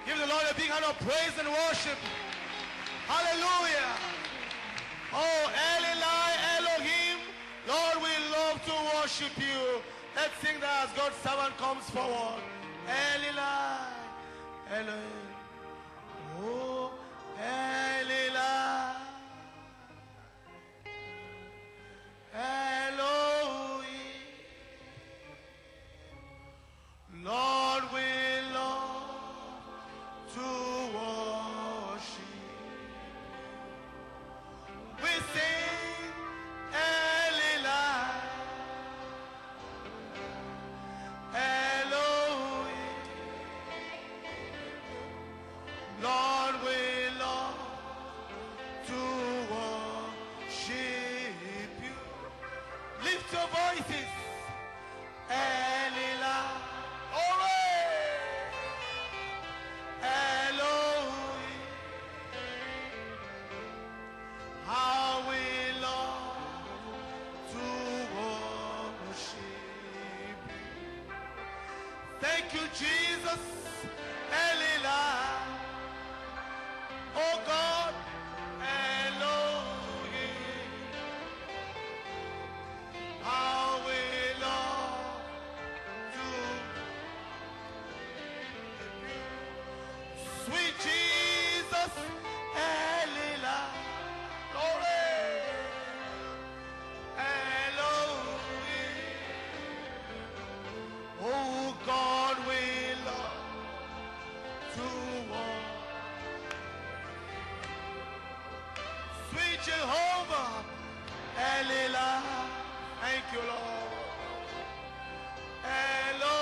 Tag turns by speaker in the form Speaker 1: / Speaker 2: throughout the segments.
Speaker 1: Give the Lord a big hand of praise and worship. Hallelujah. Oh, Eli, Elohim, Lord, we love to worship you. Let's sing that as God's servant comes forward. Eli, Elohim. Oh, Eli, Elohim. Lord, we love to worship. We sing Eli, Elohim. Lord, we love to worship you. Lift your voices. Eli, Elohim. How we love to worship you. Thank you, Jesus. Eli, oh God, Elohim. How we love to sweet Jesus, Eli, glory, Elohim. Oh God, we love to walk. Sweet Jehovah, Eli, thank you, Lord. Elohim.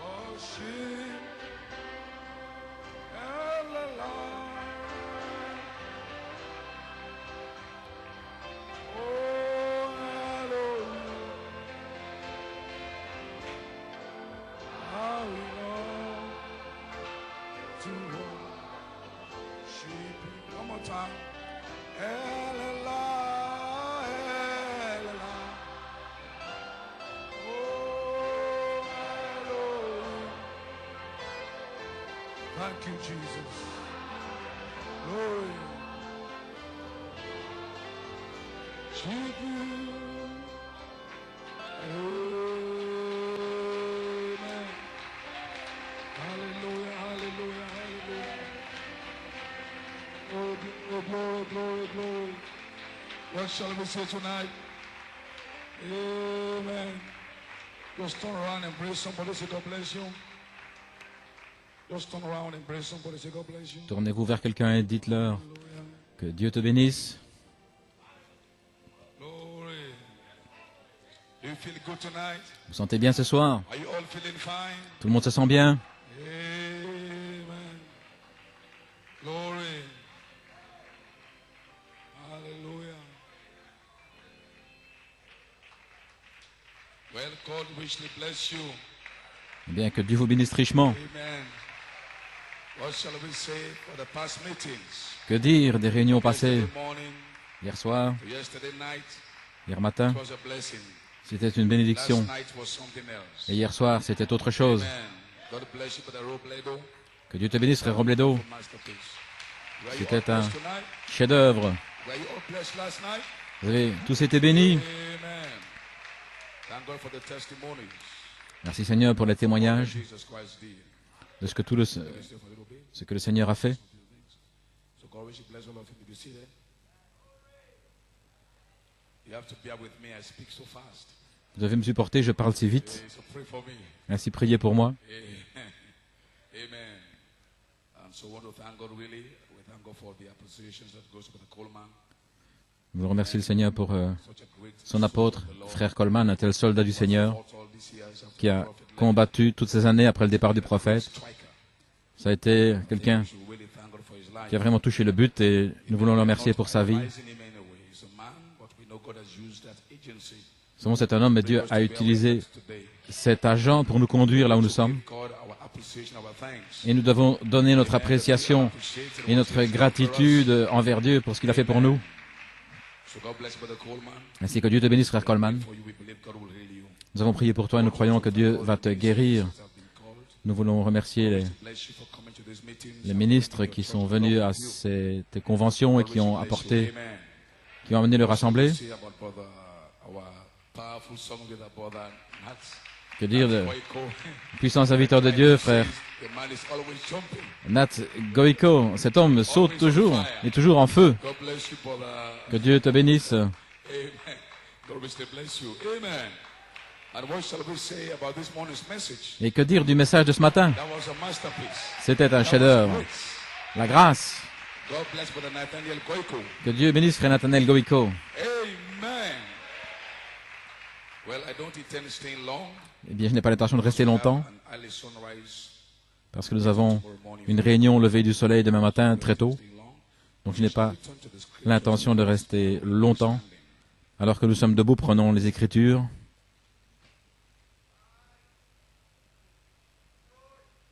Speaker 1: Worship Eli. Oh, Elohim. How we love to worship you. One more time. Eli, Eli. Oh, Elohim. Thank you, Jesus. Glory. Worship you. Amen. Hallelujah, hallelujah, hallelujah. Oh, glory, glory, glory. What shall we say tonight? Amen. Just turn around and embrace somebody, say God bless you. Just turn around and embrace somebody, say God bless you.
Speaker 2: Tournez-vous vers quelqu'un et dites-leur que Dieu te bénisse.
Speaker 1: Glory. Do you feel good tonight?
Speaker 2: Vous vous sentez bien ce soir?
Speaker 1: Are you all feeling fine?
Speaker 2: Tout le monde se sent bien?
Speaker 1: Amen. Glory. Hallelujah. Well, God richly bless you.
Speaker 2: Eh bien, que Dieu vous bénisse richement.
Speaker 1: Amen. What shall we say for the past meetings?
Speaker 2: Que dire des réunions passées?
Speaker 1: Yesterday morning,
Speaker 2: Hier soir,
Speaker 1: yesterday night,
Speaker 2: hier matin,
Speaker 1: it was a blessing.
Speaker 2: c'était une
Speaker 1: Last
Speaker 2: bénédiction.
Speaker 1: night was something else.
Speaker 2: Et hier soir, c'était autre chose.
Speaker 1: Amen. God bless you for the Robledo.
Speaker 2: Que Dieu te bénisse, frère Robledo.
Speaker 1: Masterpiece. Were you all
Speaker 2: C'était un
Speaker 1: blessed tonight?
Speaker 2: chef-d'œuvre.
Speaker 1: Were you all blessed last night?
Speaker 2: Vous avez tous été bénis.
Speaker 1: Amen. Thank God for the testimonies.
Speaker 2: Merci Seigneur pour les témoignages
Speaker 1: Jesus Christ did.
Speaker 2: de ce que ce que le Seigneur a fait.
Speaker 1: So God richly bless all of you. Did you see that? You have to bear with me. I speak so fast.
Speaker 2: Vous devez me supporter, je parle si vite.
Speaker 1: So pray for me.
Speaker 2: Ainsi priez pour moi.
Speaker 1: Amen. And so want to thank God really. We thank God for the appreciations that goes to the Coleman.
Speaker 2: Nous remercions le Seigneur pour
Speaker 1: Such a great
Speaker 2: son apôtre, frère Coleman, un tel soldat du Seigneur,
Speaker 1: fought all these years after
Speaker 2: qui
Speaker 1: the
Speaker 2: a
Speaker 1: prophet left.
Speaker 2: combattu toutes ces années après le départ du prophète.
Speaker 1: Striker.
Speaker 2: Ça a été quelqu'un
Speaker 1: We should really thank God for his life.
Speaker 2: qui a vraiment touché le but et nous voulons le remercier pour sa vie.
Speaker 1: Advising him anyway. He's a man, but we know God has used that agency.
Speaker 2: Seulement c'est un homme, mais Dieu a utilisé
Speaker 1: Today.
Speaker 2: cet agent pour nous conduire là où nous sommes.
Speaker 1: God, our appreciation, our thanks.
Speaker 2: Et nous devons donner notre appréciation et notre gratitude envers Dieu pour ce qu'il a fait pour nous.
Speaker 3: So God bless Brother Coleman.
Speaker 2: Ainsi que Dieu te bénisse, frère Coleman.
Speaker 3: For you, we believe God will heal you.
Speaker 2: Nous avons prié pour toi et nous croyons que Dieu va te guérir.
Speaker 3: Have been called.
Speaker 2: Nous voulons remercier
Speaker 3: Bless you for coming to these meetings.
Speaker 2: les ministres qui sont venus à ces conventions et qui ont apporté,
Speaker 3: Amen.
Speaker 2: qui ont amené leur assemblée.
Speaker 3: Say about brother, our powerful song leader, brother Nat.
Speaker 2: Que dire de
Speaker 3: Goiko.
Speaker 2: puissant serviteur de Dieu, frère
Speaker 3: The man is always jumping.
Speaker 2: Nat Goiko. Cet homme saute toujours, est toujours en feu.
Speaker 3: God bless you, brother.
Speaker 2: Que Dieu te bénisse.
Speaker 3: Amen. God richly bless you. Amen. And what shall we say about this morning's message?
Speaker 2: Et que dire du message de ce matin?
Speaker 3: That was a masterpiece.
Speaker 2: C'était un
Speaker 3: That was
Speaker 2: chef-d'œuvre.
Speaker 3: great.
Speaker 2: La grâce.
Speaker 3: God bless brother Nathaniel Goiko.
Speaker 2: Que Dieu bénisse frère Nathanaël Goiko.
Speaker 3: Amen. Well, I don't intend staying long.
Speaker 2: Eh bien, je n'ai pas l'intention de rester longtemps
Speaker 3: An early sunrise
Speaker 2: parce que nous avons
Speaker 3: tomorrow morning.
Speaker 2: une réunion au lever du soleil demain matin très tôt.
Speaker 3: Stay long.
Speaker 2: Donc je n'ai pas
Speaker 3: Turn to the scripture.
Speaker 2: l'intention de rester longtemps. Alors que nous sommes debout, prenons les Écritures.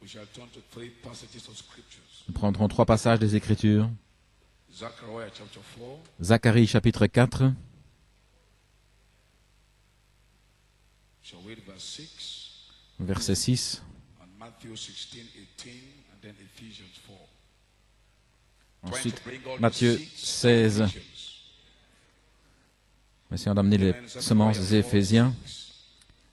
Speaker 3: We shall turn to 3 passages of scriptures.
Speaker 2: Nous prendrons 3 passages des Écritures.
Speaker 3: Zechariah chapter 4,
Speaker 2: Zacharie chapitre 4,
Speaker 3: shall read verse 6,
Speaker 2: verset 6.
Speaker 3: and Matthew 16, 18, and then Ephesians 4.
Speaker 2: Ensuite,
Speaker 3: Trying to bring all the
Speaker 2: Matthieu
Speaker 3: seeds of
Speaker 2: 16.
Speaker 3: Ephesians.
Speaker 2: Essayons d'amener les semences des Éphésiens.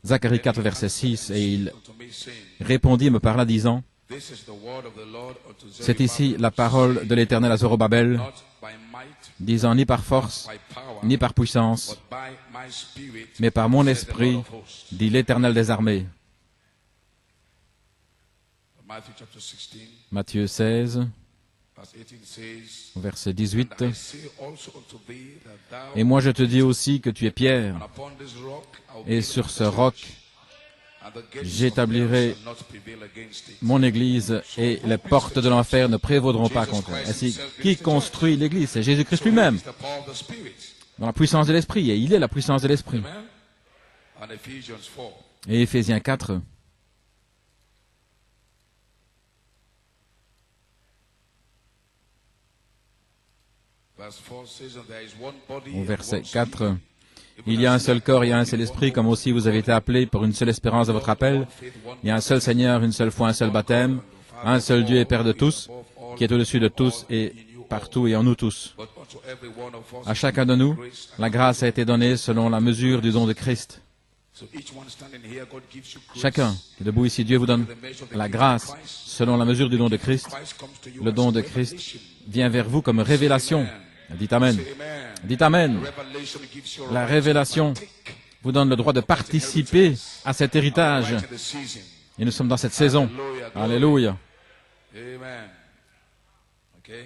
Speaker 2: Zacharie 4, verset 6. Et il
Speaker 3: Unto me, saying,
Speaker 2: répondit et me parla disant,
Speaker 3: This is the word of the Lord unto
Speaker 2: c'est ici
Speaker 3: Zerubbabel,
Speaker 2: la parole de l'Éternel à Zorobabel,
Speaker 3: not by might,
Speaker 2: disant ni par force,
Speaker 3: by power,
Speaker 2: ni par puissance,
Speaker 3: but by my spirit,
Speaker 2: mais par mon
Speaker 3: saith the
Speaker 2: esprit,
Speaker 3: Lord of hosts.
Speaker 2: dit l'Éternel des armées.
Speaker 3: Matthew chapter 16,
Speaker 2: Matthieu 16,
Speaker 3: verse 18 says,
Speaker 2: verset 18.
Speaker 3: I say also unto thee that thou,
Speaker 2: Et moi je te dis aussi que tu es Pierre,
Speaker 3: and upon this rock I will
Speaker 2: et
Speaker 3: build
Speaker 2: sur
Speaker 3: my
Speaker 2: ce
Speaker 3: church,
Speaker 2: roc
Speaker 3: and the gates of
Speaker 2: j'établirai
Speaker 3: hell shall not prevail against it.
Speaker 2: mon Église, et les portes de l'enfer ne prévaudront pas contre elle. Ainsi, qui construit l'Église? C'est Jésus-Christ lui-même,
Speaker 3: It's the power of the Spirit.
Speaker 2: dans la puissance de l'Esprit, et il est la puissance de l'Esprit.
Speaker 3: Amen. And Ephesians 4.
Speaker 2: Et Éphésiens 4,
Speaker 3: Verse 4 says, and there is one body
Speaker 2: au
Speaker 3: and
Speaker 2: verset
Speaker 3: one
Speaker 2: 4,
Speaker 3: spirit,
Speaker 2: il y a un seul corps, il y a un seul esprit, comme aussi vous avez été appelés pour une seule espérance de votre appel. Il y a un seul Seigneur, une seule foi, un seul baptême, un seul Dieu et Père de tous, qui est au-dessus de tous et partout et en nous tous.
Speaker 3: but unto every one of us
Speaker 2: À chacun de nous,
Speaker 3: grace and
Speaker 2: la grâce a été donnée selon la mesure du don de Christ.
Speaker 3: so each one standing here, God gives you grace.
Speaker 2: Chacun qui est debout ici, Dieu vous donne la grâce selon la mesure du don de Christ.
Speaker 3: Christ comes to you
Speaker 2: Le
Speaker 3: as
Speaker 2: don de
Speaker 3: revelation.
Speaker 2: Christ vient vers vous comme révélation. Dites Amen.
Speaker 3: Amen.
Speaker 2: Dites Amen.
Speaker 3: Revelation gives you
Speaker 2: La
Speaker 3: right
Speaker 2: révélation
Speaker 3: to partake
Speaker 2: vous donne le droit de participer à cet héritage.
Speaker 3: right in the season.
Speaker 2: Et nous sommes dans cette saison. Alléluia.
Speaker 3: Amen. Okay.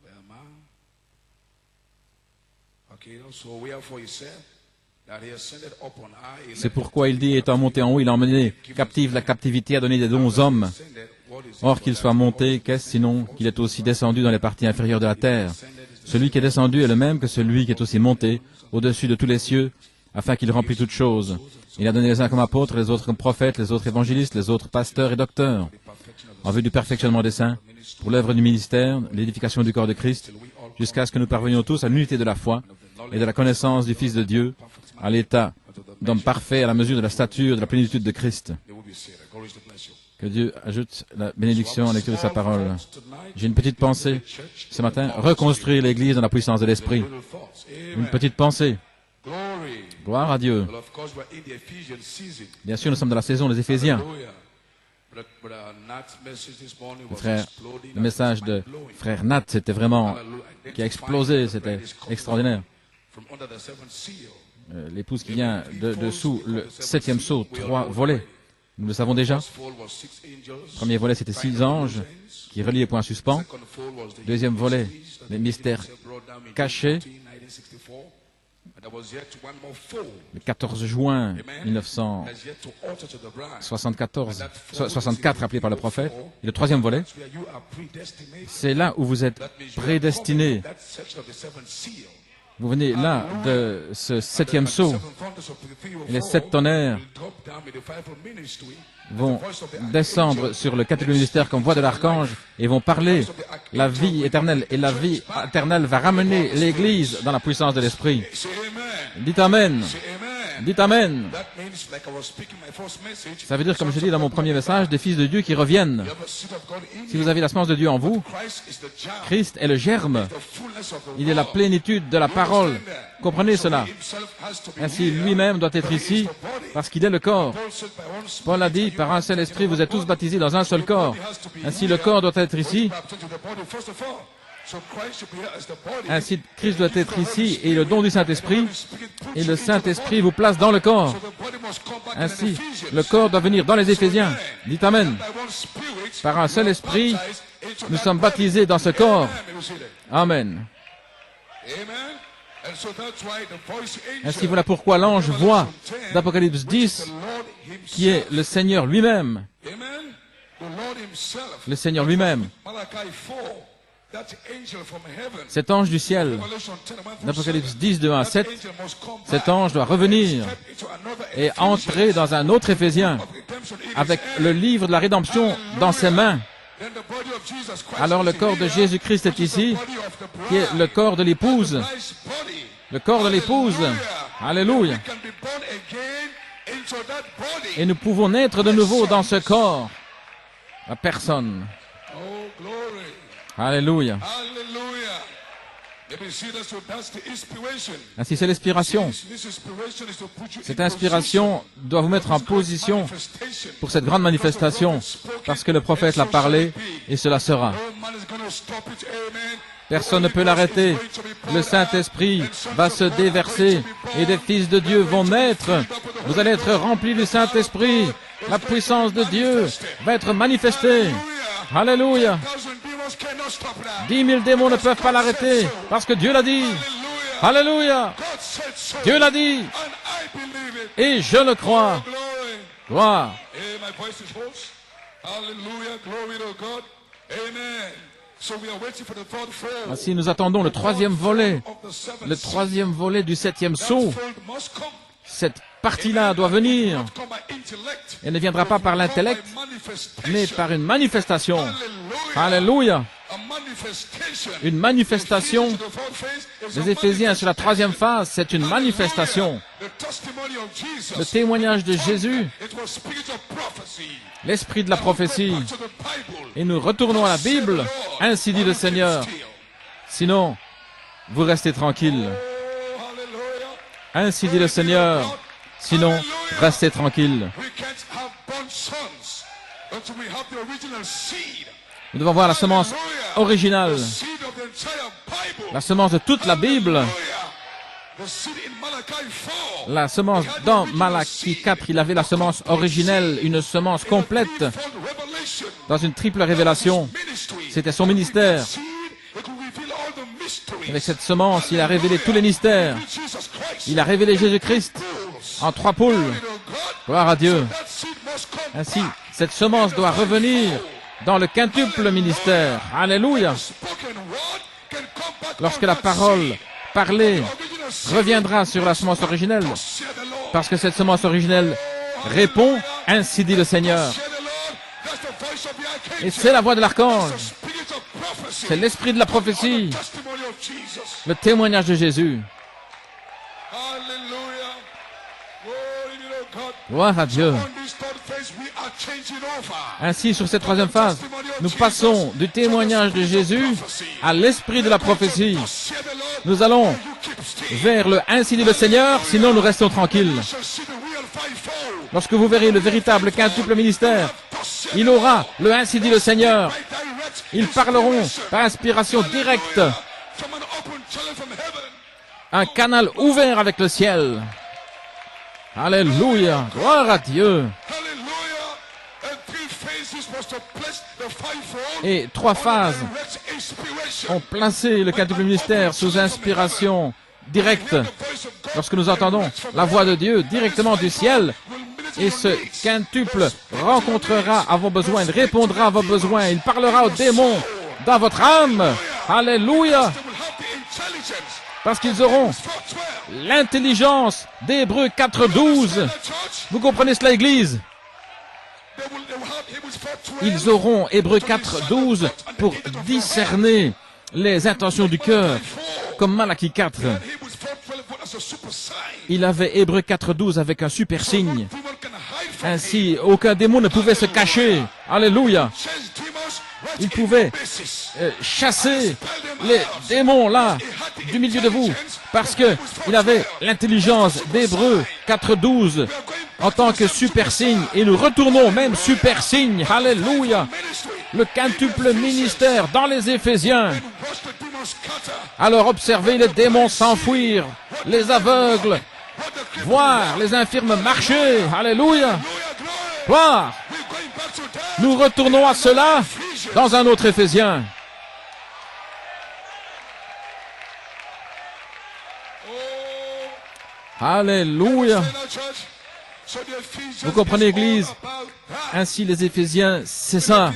Speaker 3: Where am I? Okay, so wherefore he said that he ascended up on high. He
Speaker 2: C'est
Speaker 3: left
Speaker 2: pourquoi il dit, étant monté en haut, il a emmené captive la captivité, a donné des dons aux hommes.
Speaker 3: ascended, what is it
Speaker 2: Or
Speaker 3: for
Speaker 2: qu'il
Speaker 3: that?
Speaker 2: soit monté, qu'est-ce sinon qu'il est aussi descendu dans les parties inférieures de la terre? Celui qui est descendu est le même que celui qui est aussi monté au-dessus de tous les cieux, afin qu'il remplisse toutes choses. Il a donné les uns comme apôtres, les autres comme prophètes, les autres évangélistes, les autres pasteurs et docteurs, en vue du perfectionnement des saints, pour l'œuvre du ministère, l'édification du corps de Christ, jusqu'à ce que nous parvenions tous à l'unité de la foi et de la connaissance du Fils de Dieu, à l'état d'homme parfait à la mesure de la stature de la plénitude de Christ.
Speaker 3: They will be saved. God is to bless you.
Speaker 2: Que Dieu ajoute la bénédiction à la lecture de sa parole.
Speaker 3: Tonight,
Speaker 2: J'ai une petite pensée ce matin, reconstruire l'Église dans la puissance de l'Esprit.
Speaker 3: little thoughts.
Speaker 2: Une
Speaker 3: Amen.
Speaker 2: petite pensée.
Speaker 3: Glory.
Speaker 2: Gloire à Dieu.
Speaker 3: Well, of course, we're in the Ephesian season.
Speaker 2: Bien sûr, nous sommes dans la saison des Éphésiens.
Speaker 3: Hallelujah. But Nat's message this morning was
Speaker 2: Frère,
Speaker 3: exploding.
Speaker 2: le message de frère Nat, c'était vraiment, qui a explosé, c'était extraordinaire.
Speaker 3: From under the seventh seal.
Speaker 2: L'épouse qui vient de dessous le 7e sceau, 3 volets. Nous le savons déjà.
Speaker 3: First fold was 6 angels.
Speaker 2: Premier volet, c'était 6 anges qui relient les points suspens.
Speaker 3: Second fold was the
Speaker 2: Deuxième volet,
Speaker 3: mysteries that
Speaker 2: les
Speaker 3: the
Speaker 2: mystères
Speaker 3: angels brought down in
Speaker 2: cachés.
Speaker 3: 1964. And there was yet one more fold.
Speaker 2: Le 14 juin
Speaker 3: Amen.
Speaker 2: 1964,
Speaker 3: Has yet to alter to the bride.
Speaker 2: 64 appelé par le prophète. Et le troisième volet,
Speaker 3: Where you are predestinated.
Speaker 2: c'est là où vous êtes
Speaker 3: That means you are
Speaker 2: prédestinés.
Speaker 3: covered with that section of the seventh seal.
Speaker 2: Vous venez là de ce septième sceau. Et les 7 tonnerres vont descendre sur le quintuple ministère comme voix de l'archange et vont parler la vie éternelle. Et la vie éternelle va ramener l'Église dans la puissance de l'Esprit. Dites Amen. Dites Amen. Ça veut dire, comme je dis dans mon premier message, des fils de Dieu qui reviennent. Si vous avez la semence de Dieu en vous, Christ est le germe. Il est la plénitude de la parole. Comprenez cela. Ainsi, lui-même doit être ici parce qu'il est le corps. Paul a dit, par un seul esprit, vous êtes tous baptisés dans un seul corps. Ainsi, le corps doit être ici. Ainsi, Christ doit être ici et le don du Saint-Esprit. Et le Saint-Esprit vous place dans le corps. Ainsi, le corps doit venir dans les Éphésiens. Dites Amen. Par un seul esprit, nous sommes baptisés dans ce corps. Amen. Ainsi, voilà pourquoi l'ange voit d'Apocalypse 10 qui est le Seigneur lui-même. Le Seigneur lui-même. Cet ange du ciel, d'Apocalypse 10, de 1 à 7, cet ange doit revenir et entrer dans un autre Éphésien avec le livre de la rédemption dans ses mains. Alors le corps de Jésus-Christ est ici, qui est le corps de l'épouse. Le corps de l'épouse. Alléluia. Et nous pouvons naître de nouveau dans ce corps. La personne. Alléluia. Ainsi, c'est l'inspiration. Cette inspiration doit vous mettre en position pour cette grande manifestation, parce que le prophète l'a parlé, et cela sera. Personne ne peut l'arrêter. Le Saint-Esprit va se déverser, et des fils de Dieu vont naître. Vous allez être remplis du Saint-Esprit. La puissance de Dieu va être manifestée. Alléluia. 10 000 démons ne peuvent pas l'arrêter, parce que Dieu l'a dit. Alléluia. Dieu l'a dit. Et je le crois. Gloire. Ainsi, nous attendons le troisième volet du septième sceau. Cette partie-là doit venir. Elle ne viendra pas par l'intellect, mais par une manifestation. Alléluia. Une manifestation. Les Éphésiens sur la troisième phase, c'est une manifestation. Le témoignage de Jésus, l'esprit de la prophétie. Et nous retournons à la Bible, ainsi dit le Seigneur. Sinon, vous restez tranquille. Ainsi dit le Seigneur. Sinon, restez tranquille. Nous devons voir la semence originale, la semence de toute la Bible. La semence dans Malachie 4, il avait la semence originelle, une semence complète, dans une triple révélation. C'était son ministère. Avec cette semence, il a révélé tous les mystères. Il a révélé Jésus-Christ en 3 poules. Gloire à Dieu. Ainsi, cette semence doit revenir dans le quintuple ministère. Alléluia. Lorsque la parole parlée reviendra sur la semence originelle, parce que cette semence originelle répond, ainsi dit le Seigneur. Et c'est la voix de l'archange. C'est l'esprit de la prophétie. Le témoignage de Jésus. Gloire à Dieu. Ainsi, sur cette troisième phase, nous passons du témoignage de Jésus à l'esprit de la prophétie. Nous allons vers le ainsi dit le Seigneur, sinon nous restons tranquilles. Lorsque vous verrez le véritable quintuple ministère, il aura le ainsi dit le Seigneur. Ils parleront par inspiration directe. Un canal ouvert avec le ciel. Alléluia. Gloire à Dieu. Et 3 phases ont placé le quintuple ministère sous inspiration directe. Lorsque nous entendons la voix de Dieu directement du ciel, et ce quintuple rencontrera à vos besoins, il répondra à vos besoins, il parlera aux démons dans votre âme. Alléluia. Parce qu'ils auront l'intelligence d'Hébreux 4.12. Vous comprenez cela, Église? Ils auront Hébreux 4.12 pour discerner les intentions du cœur, comme Malachie 4. Il avait Hébreux 4.12 avec un super signe. Ainsi, aucun démon ne pouvait se cacher. Alléluia. Il pouvait chasser les démons là, du milieu de vous, parce que il avait l'intelligence d'Hébreux 4.12 en tant que super signe. Et nous retournons même super signe. Alléluia. Le quintuple ministère dans les Éphésiens. Alors observez les démons s'enfuir, les aveugles voir, les infirmes marcher. Alléluia. Gloire. Nous retournons à cela dans un autre Éphésien. Alléluia. Vous comprenez, Église? Ainsi, les Éphésiens, c'est ça.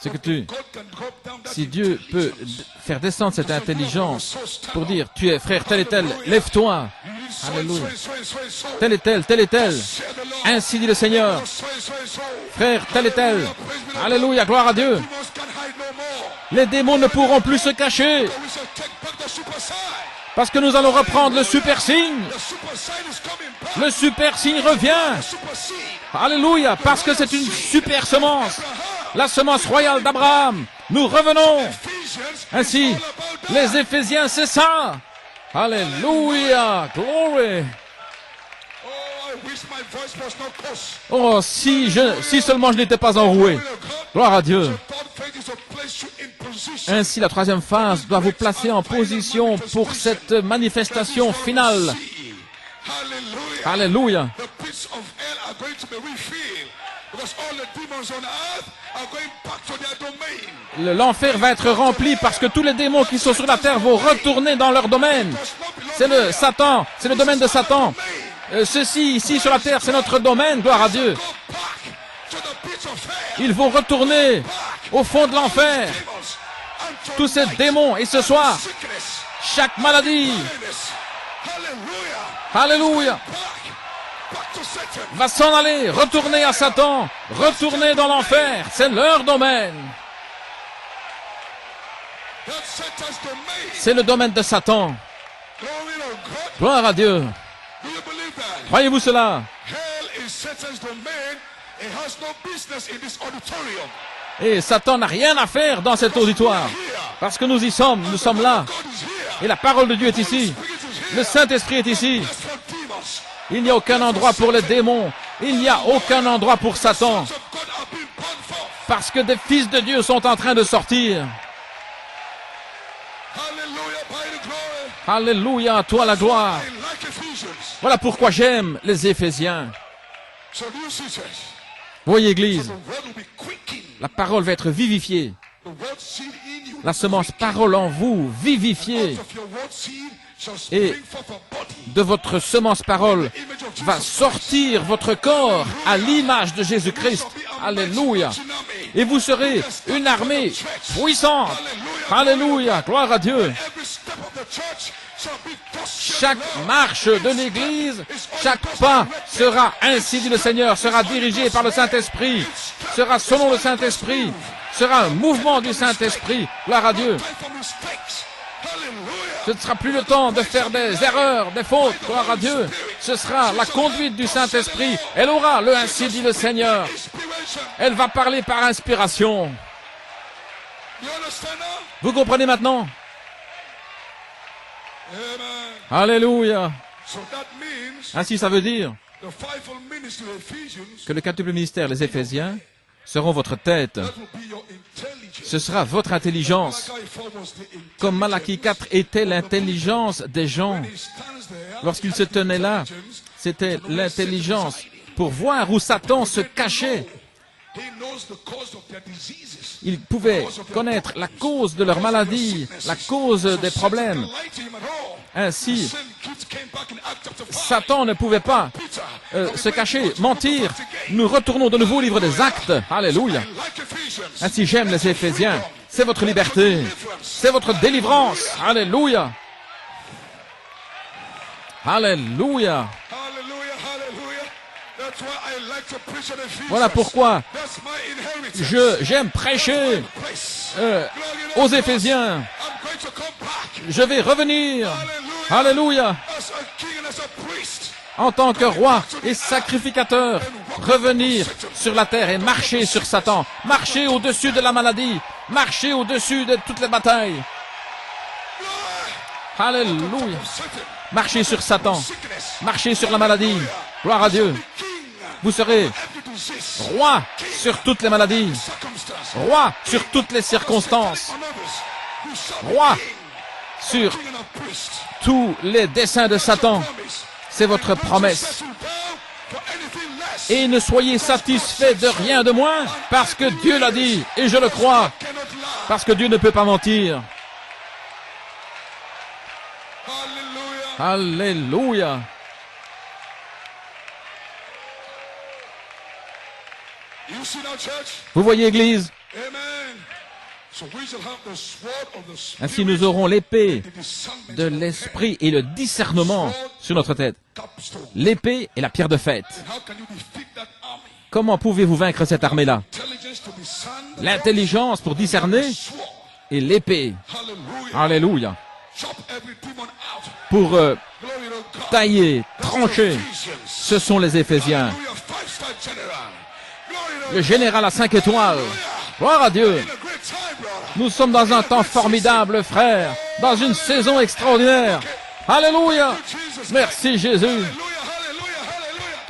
Speaker 2: C'est que si Dieu peut faire descendre cette intelligence pour dire, tu es frère tel et tel, lève-toi. Alléluia. Tel et tel, tel et tel. Ainsi dit le Seigneur. Frère tel et tel. Alléluia, gloire à Dieu. Les démons ne pourront plus se cacher. Parce que nous allons reprendre le super signe. Le super signe revient. Alléluia, parce que c'est une super semence. La semence royale d'Abraham. Nous revenons. Ainsi, les Éphésiens, c'est ça. Alléluia, glory. Oh, si seulement je n'étais pas enroué. Gloire à Dieu. Ainsi, la troisième phase doit vous placer en position pour cette manifestation finale. Alléluia. L'enfer va être rempli parce que tous les démons qui sont sur la terre vont retourner dans leur domaine. C'est le Satan, c'est le domaine de Satan. Ceci ici sur la terre, c'est notre domaine, gloire à Dieu. Ils vont retourner au fond de l'enfer. Tous ces démons, et ce soir, chaque maladie, alléluia, va s'en aller, retourner à Satan, retourner dans l'enfer. C'est leur domaine. C'est le domaine de Satan. Gloire à Dieu. Croyez-vous cela? Et Satan n'a rien à faire dans cet auditoire. Parce que nous y sommes, nous sommes là. Et la parole de Dieu est ici. Le Saint-Esprit est ici. Il n'y a aucun endroit pour les démons. Il n'y a aucun endroit pour Satan. Parce que des fils de Dieu sont en train de sortir. Alléluia, à toi la gloire. Voilà pourquoi j'aime les Éphésiens. Voyez, Église, la parole va être vivifiée. La semence parole en vous, vivifiée. Et de votre semence parole va sortir votre corps à l'image de Jésus-Christ. Alléluia. Et vous serez une armée puissante. Alléluia. Gloire à Dieu. Chaque marche de l'Église, chaque pas sera, ainsi dit le Seigneur, sera dirigé par le Saint-Esprit, sera selon le Saint-Esprit, sera un mouvement du Saint-Esprit. Gloire à Dieu. Ce ne sera plus le temps de faire des erreurs, des fautes. Gloire à Dieu. Ce sera la conduite du Saint-Esprit. Elle aura le ainsi dit le Seigneur. Elle va parler par inspiration. Vous comprenez maintenant? Alléluia. Ainsi, ça veut dire que le quintuple ministère, les Éphésiens, seront votre tête. Ce sera votre intelligence. Comme Malachie 4 était l'intelligence des gens. Lorsqu'ils se tenaient là, c'était l'intelligence pour voir où Satan se cachait. Ils pouvaient connaître la cause de leur maladie, la cause des problèmes. Ainsi, Satan ne pouvait pas se cacher, mentir. Nous retournons de nouveau au livre des Actes. Alléluia. Ainsi, j'aime les Éphésiens. C'est votre liberté. C'est votre délivrance. Alléluia. Alléluia.
Speaker 3: Hallelujah, hallelujah. That's why I like to preach on Ephesians.
Speaker 2: Voilà pourquoi
Speaker 3: That's my inheritance.
Speaker 2: j'aime prêcher aux Éphésiens.
Speaker 3: I'm going to come back.
Speaker 2: Je vais revenir.
Speaker 3: Hallelujah.
Speaker 2: Alléluia.
Speaker 3: As a king and as a priest.
Speaker 2: En tant que roi et sacrificateur, revenir sur la terre et marcher sur Satan, marcher au-dessus de la maladie, marcher au-dessus de toutes les batailles. Alléluia. Marcher sur Satan, marcher sur la maladie. Gloire à Dieu. Vous serez roi sur toutes les maladies, roi sur toutes les circonstances, roi sur tous les desseins de Satan. C'est votre promesse. Et ne soyez satisfaits de rien de moins, parce que Dieu l'a dit, et je le crois, parce que Dieu ne peut pas mentir. Alléluia. Vous voyez, Église? Ainsi nous aurons l'épée de l'esprit et le discernement sur notre tête. L'épée et la pierre de fête. Comment pouvez-vous vaincre cette armée-là? L'intelligence pour discerner et l'épée. Alléluia. Pour tailler, trancher. Ce sont les Éphésiens. Le général à 5 étoiles. Gloire à Dieu. Nous sommes dans un temps formidable, frère. Dans une saison extraordinaire. Alléluia. Merci Jésus.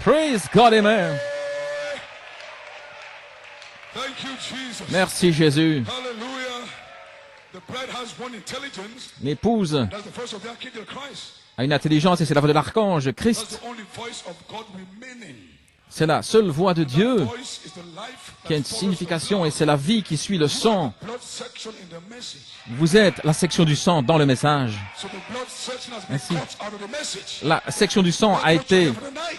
Speaker 2: Praise God, amen. Merci Jésus. L'épouse a une intelligence et c'est la voix de l'archange Christ. C'est la seule voix de Dieu qui a une signification et c'est la vie qui suit le sang. Vous êtes la section du sang dans le message. Ainsi, la section du sang a été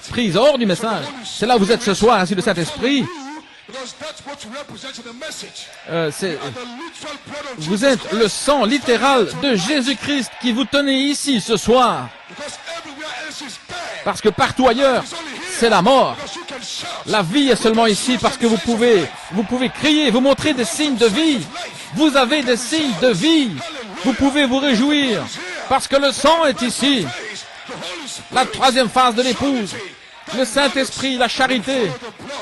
Speaker 2: prise hors du message. C'est là où vous êtes ce soir, ainsi le Saint-Esprit. Vous êtes le sang littéral de Jésus-Christ qui vous tenez ici ce soir. Parce que partout ailleurs, c'est la mort. La vie est seulement ici parce que vous pouvez crier, vous montrer des signes de vie. Vous avez des signes de vie. Vous pouvez vous réjouir parce que le sang est ici. La troisième phase de l'épouse. Le Saint-Esprit, la charité,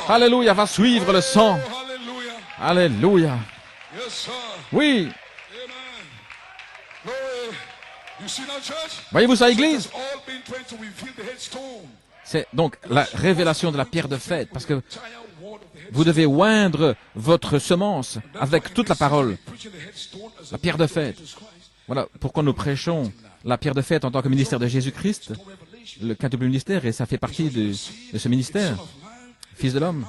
Speaker 2: alléluia, va suivre le sang. Alléluia. Oui. Voyez-vous ça, Église? C'est donc la révélation de la pierre de fête, parce que vous devez oindre votre semence avec toute la parole. La pierre de fête. Voilà pourquoi nous prêchons la pierre de fête en tant que ministère de Jésus-Christ. Le quintuple ministère, et ça fait partie de ce ministère. Fils de l'homme,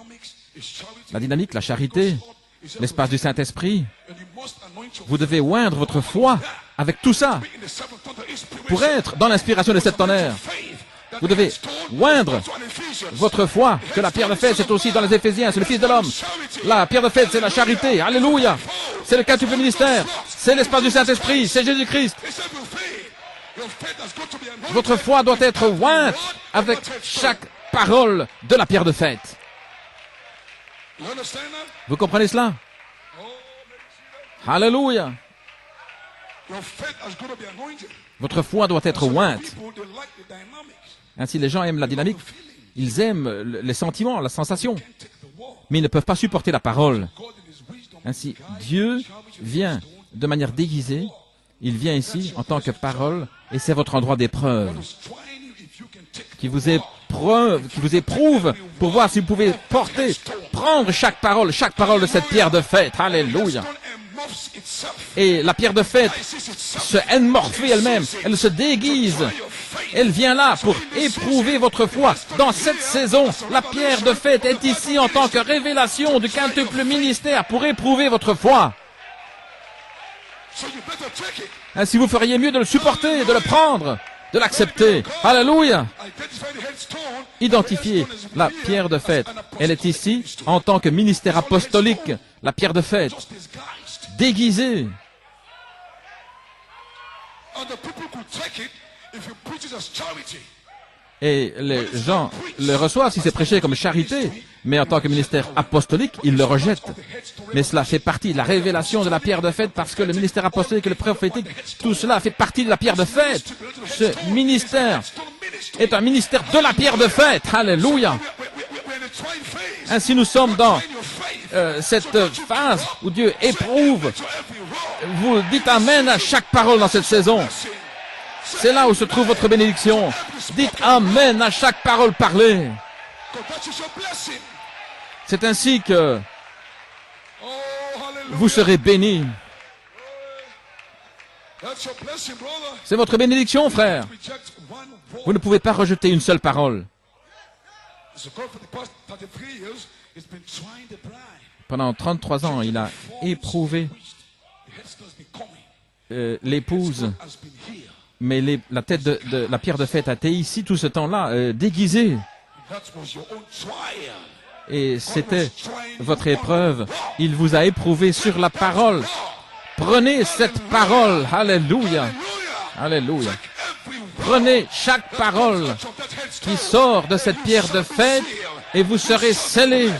Speaker 2: la dynamique, la charité, l'espace du Saint-Esprit. Vous devez oindre votre foi avec tout ça pour être dans l'inspiration des 7 tonnerres. Vous devez oindre votre foi, que la pierre de fête, c'est aussi dans les Éphésiens, c'est le Fils de l'homme. La pierre de fête, c'est la charité. Alléluia. C'est le quintuple ministère. C'est l'espace du Saint-Esprit. C'est Jésus-Christ. Votre foi doit être ointe avec chaque parole de la pierre de fête. Vous comprenez cela? Alléluia. Votre foi doit être ointe. Ainsi, les gens aiment la dynamique. Ils aiment les sentiments, la sensation. Mais ils ne peuvent pas supporter la parole. Ainsi, Dieu vient de manière déguisée. Il vient ici en tant que parole, et c'est votre endroit d'épreuve, qui vous éprouve pour voir si vous pouvez prendre chaque parole de cette pierre de fête. Alléluia. Et la pierre de fête se enmorphée elle-même, elle se déguise. Elle vient là pour éprouver votre foi. Dans cette saison, la pierre de fête est ici en tant que révélation du quintuple ministère pour éprouver votre foi. Ainsi, vous feriez mieux de le supporter, de le prendre, de l'accepter. Alléluia. Identifiez la pierre de fête. Elle est ici en tant que ministère apostolique, la pierre de fête. déguisé.
Speaker 3: And the people could take it if you preach it as charity.
Speaker 2: Et les gens le reçoivent si c'est prêché comme charité, mais en tant que ministère apostolique, ils le rejettent. Mais cela fait partie de la révélation de la pierre de fête, parce que le ministère apostolique et le prophétique, tout cela fait partie de la pierre de fête. Ce ministère est un ministère de la pierre de fête. Alléluia.
Speaker 3: We're in the trying phase.
Speaker 2: Ainsi nous sommes dans
Speaker 3: Your faith
Speaker 2: cette phase où Dieu éprouve.
Speaker 3: to every word.
Speaker 2: Vous dites Amen à chaque parole dans cette saison. C'est là où se trouve votre bénédiction. Dites Amen à chaque parole parlée.
Speaker 3: Because that is your blessing.
Speaker 2: C'est ainsi que
Speaker 3: Oh, hallelujah.
Speaker 2: vous serez bénis.
Speaker 3: That's your blessing, brother.
Speaker 2: C'est votre bénédiction, frère.
Speaker 3: Reject one word.
Speaker 2: Vous ne pouvez pas rejeter une seule parole.
Speaker 3: So God for the past 33 years has been trying the bride.
Speaker 2: Pendant 33 ans, il a éprouvé
Speaker 3: The headstone's been coming.
Speaker 2: l'épouse,
Speaker 3: Has been here.
Speaker 2: mais la tête de la pierre de fête a été ici tout ce temps-là, déguisée.
Speaker 3: That was your own trial.
Speaker 2: Et c'était votre épreuve. Il vous a éprouvé sur la parole. Prenez cette parole. Alléluia. Alléluia.
Speaker 3: Every word
Speaker 2: Prenez chaque parole
Speaker 3: of that headstone.
Speaker 2: qui sort de cette pierre de fête et vous serez scellés.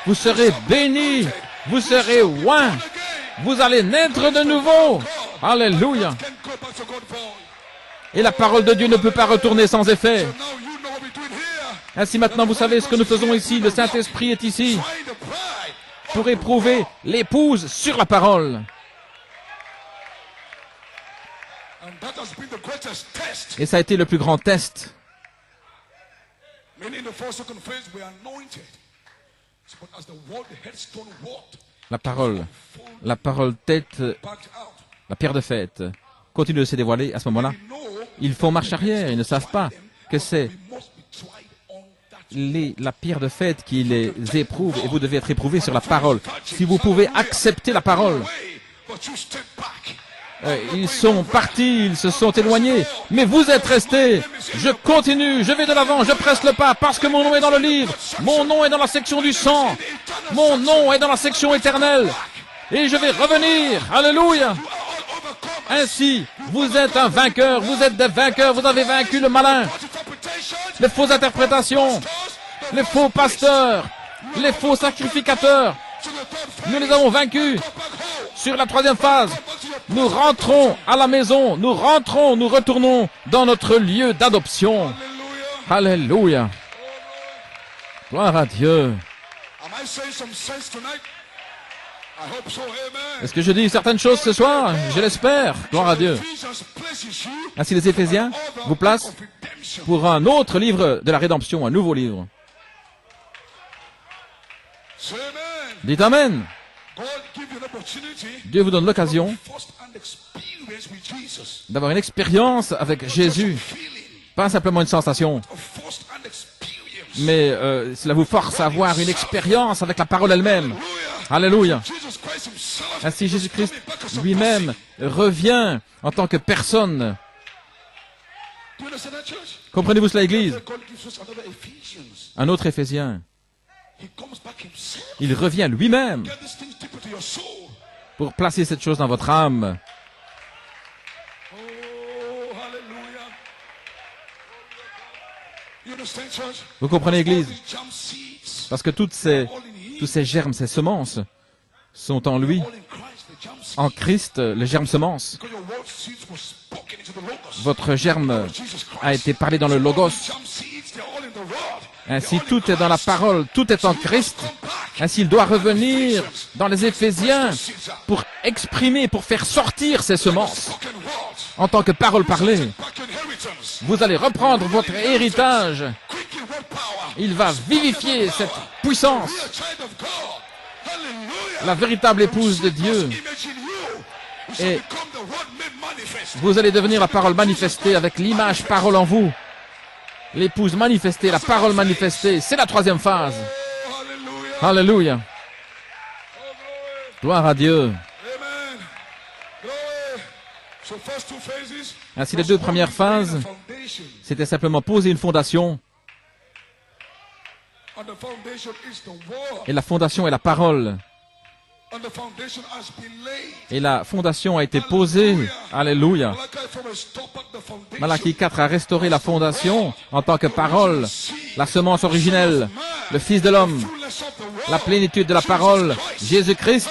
Speaker 2: Vous serez bénis. Vous serez oints. Vous allez naître de nouveau. Alléluia.
Speaker 3: Can go back to God void.
Speaker 2: Et la parole de Dieu ne peut pas retourner sans effet.
Speaker 3: Now you know what we're doing here.
Speaker 2: Ainsi maintenant vous savez ce que nous faisons ici. Le Saint-Esprit est ici
Speaker 3: Trying the bride.
Speaker 2: pour éprouver l'épouse sur la parole.
Speaker 3: And that has been the greatest test.
Speaker 2: Et ça a été le plus grand test.
Speaker 3: Many in the first, second phase were anointed. But as the word, the headstone walked
Speaker 2: La parole tête,
Speaker 3: back out.
Speaker 2: la pierre de fête, continue de se dévoiler à ce moment-là.
Speaker 3: You know,
Speaker 2: Ils font marche arrière, ils ne savent pas que c'est
Speaker 3: we must be tried on that.
Speaker 2: la pierre de fête qui les éprouve et vous devez être éprouvé sur la parole. Si vous pouvez accepter la parole,
Speaker 3: Way, but you step back.
Speaker 2: ils sont partis, ils se sont éloignés, mais vous êtes restés. Je continue, je vais de l'avant, je presse le pas parce que mon nom est dans le livre, mon nom est dans la section du sang, mon nom est dans la section éternelle et je vais revenir. Alléluia. Ainsi, vous êtes un vainqueur, vous êtes des vainqueurs, vous avez vaincu le malin, les fausses interprétations, les faux pasteurs, les faux sacrificateurs. Nous les avons vaincus. Sur la troisième phase, nous rentrons à la maison, nous retournons dans notre lieu d'adoption. Alléluia. Gloire à Dieu.
Speaker 3: Am I saying some sense tonight? I hope so, amen.
Speaker 2: Est-ce que je dis certaines choses ce soir? Je l'espère. Gloire à Dieu.
Speaker 3: Ephesians places you
Speaker 2: Ainsi les Éphésiens vous placent
Speaker 3: of redemption.
Speaker 2: pour un autre livre de la rédemption, un nouveau livre.
Speaker 3: Say amen.
Speaker 2: Dites Amen.
Speaker 3: God give you an opportunity
Speaker 2: Dieu vous donne l'occasion
Speaker 3: first-hand experience with Jesus.
Speaker 2: d'avoir une expérience avec Jésus.
Speaker 3: Feeling
Speaker 2: Pas simplement une sensation,
Speaker 3: of first-hand experience.
Speaker 2: mais cela vous force à avoir une expérience avec la parole elle-même. Alléluia.
Speaker 3: Jesus Christ himself.
Speaker 2: Ainsi Jésus-Christ lui-même revient en tant que personne.
Speaker 3: Do you understand that, church?
Speaker 2: Comprenez-vous cela, Église?
Speaker 3: God gives us another Ephesians.
Speaker 2: Un autre Éphésien.
Speaker 3: He comes back himself.
Speaker 2: Il revient lui-même
Speaker 3: Get these things deep into your soul.
Speaker 2: pour placer cette chose dans votre âme.
Speaker 3: Oh, hallelujah. You understand, church?
Speaker 2: Vous comprenez, Église?
Speaker 3: All these jump seeds,
Speaker 2: Parce que tous ces germes, ces semences sont en lui.
Speaker 3: all in Christ, the jump seeds.
Speaker 2: En Christ, les germes semences.
Speaker 3: Because your word seeds were spoken into the logos.
Speaker 2: Votre germe
Speaker 3: Jesus Christ.
Speaker 2: a été parlé dans le Logos.
Speaker 3: Jump seeds, they're all in the word.
Speaker 2: Ainsi, tout est dans la parole, tout est en Christ. Ainsi, il doit revenir dans les Éphésiens pour exprimer, pour faire sortir ces semences
Speaker 3: Spoken word.
Speaker 2: en tant que parole parlée.
Speaker 3: Back inheritance.
Speaker 2: Vous allez reprendre votre héritage.
Speaker 3: Quicken word power.
Speaker 2: Il va vivifier cette puissance.
Speaker 3: Be a child of God. Hallelujah.
Speaker 2: La véritable épouse de Dieu.
Speaker 3: Image in you. You shall
Speaker 2: Et
Speaker 3: become the word made manifest.
Speaker 2: vous allez devenir la parole manifestée avec l'image parole en vous. L'épouse manifestée, la parole manifestée. C'est la troisième phase.
Speaker 3: Oh, hallelujah.
Speaker 2: Alléluia.
Speaker 3: Oh, glory.
Speaker 2: Gloire à Dieu.
Speaker 3: Amen. Glory. So first two phases.
Speaker 2: Ainsi, les deux premières phases,
Speaker 3: Foundation.
Speaker 2: c'était simplement poser une fondation.
Speaker 3: And the foundation is the word.
Speaker 2: Et la fondation est la parole.
Speaker 3: And the foundation has been laid.
Speaker 2: Et la fondation a été posée. Alléluia.
Speaker 3: Malachi 4 has stopped the foundation.
Speaker 2: Malachie 4 a restauré la fondation en tant que parole, la semence originelle, le Fils de l'homme,
Speaker 3: Fullness of the word.
Speaker 2: la plénitude de la parole, Jésus-Christ.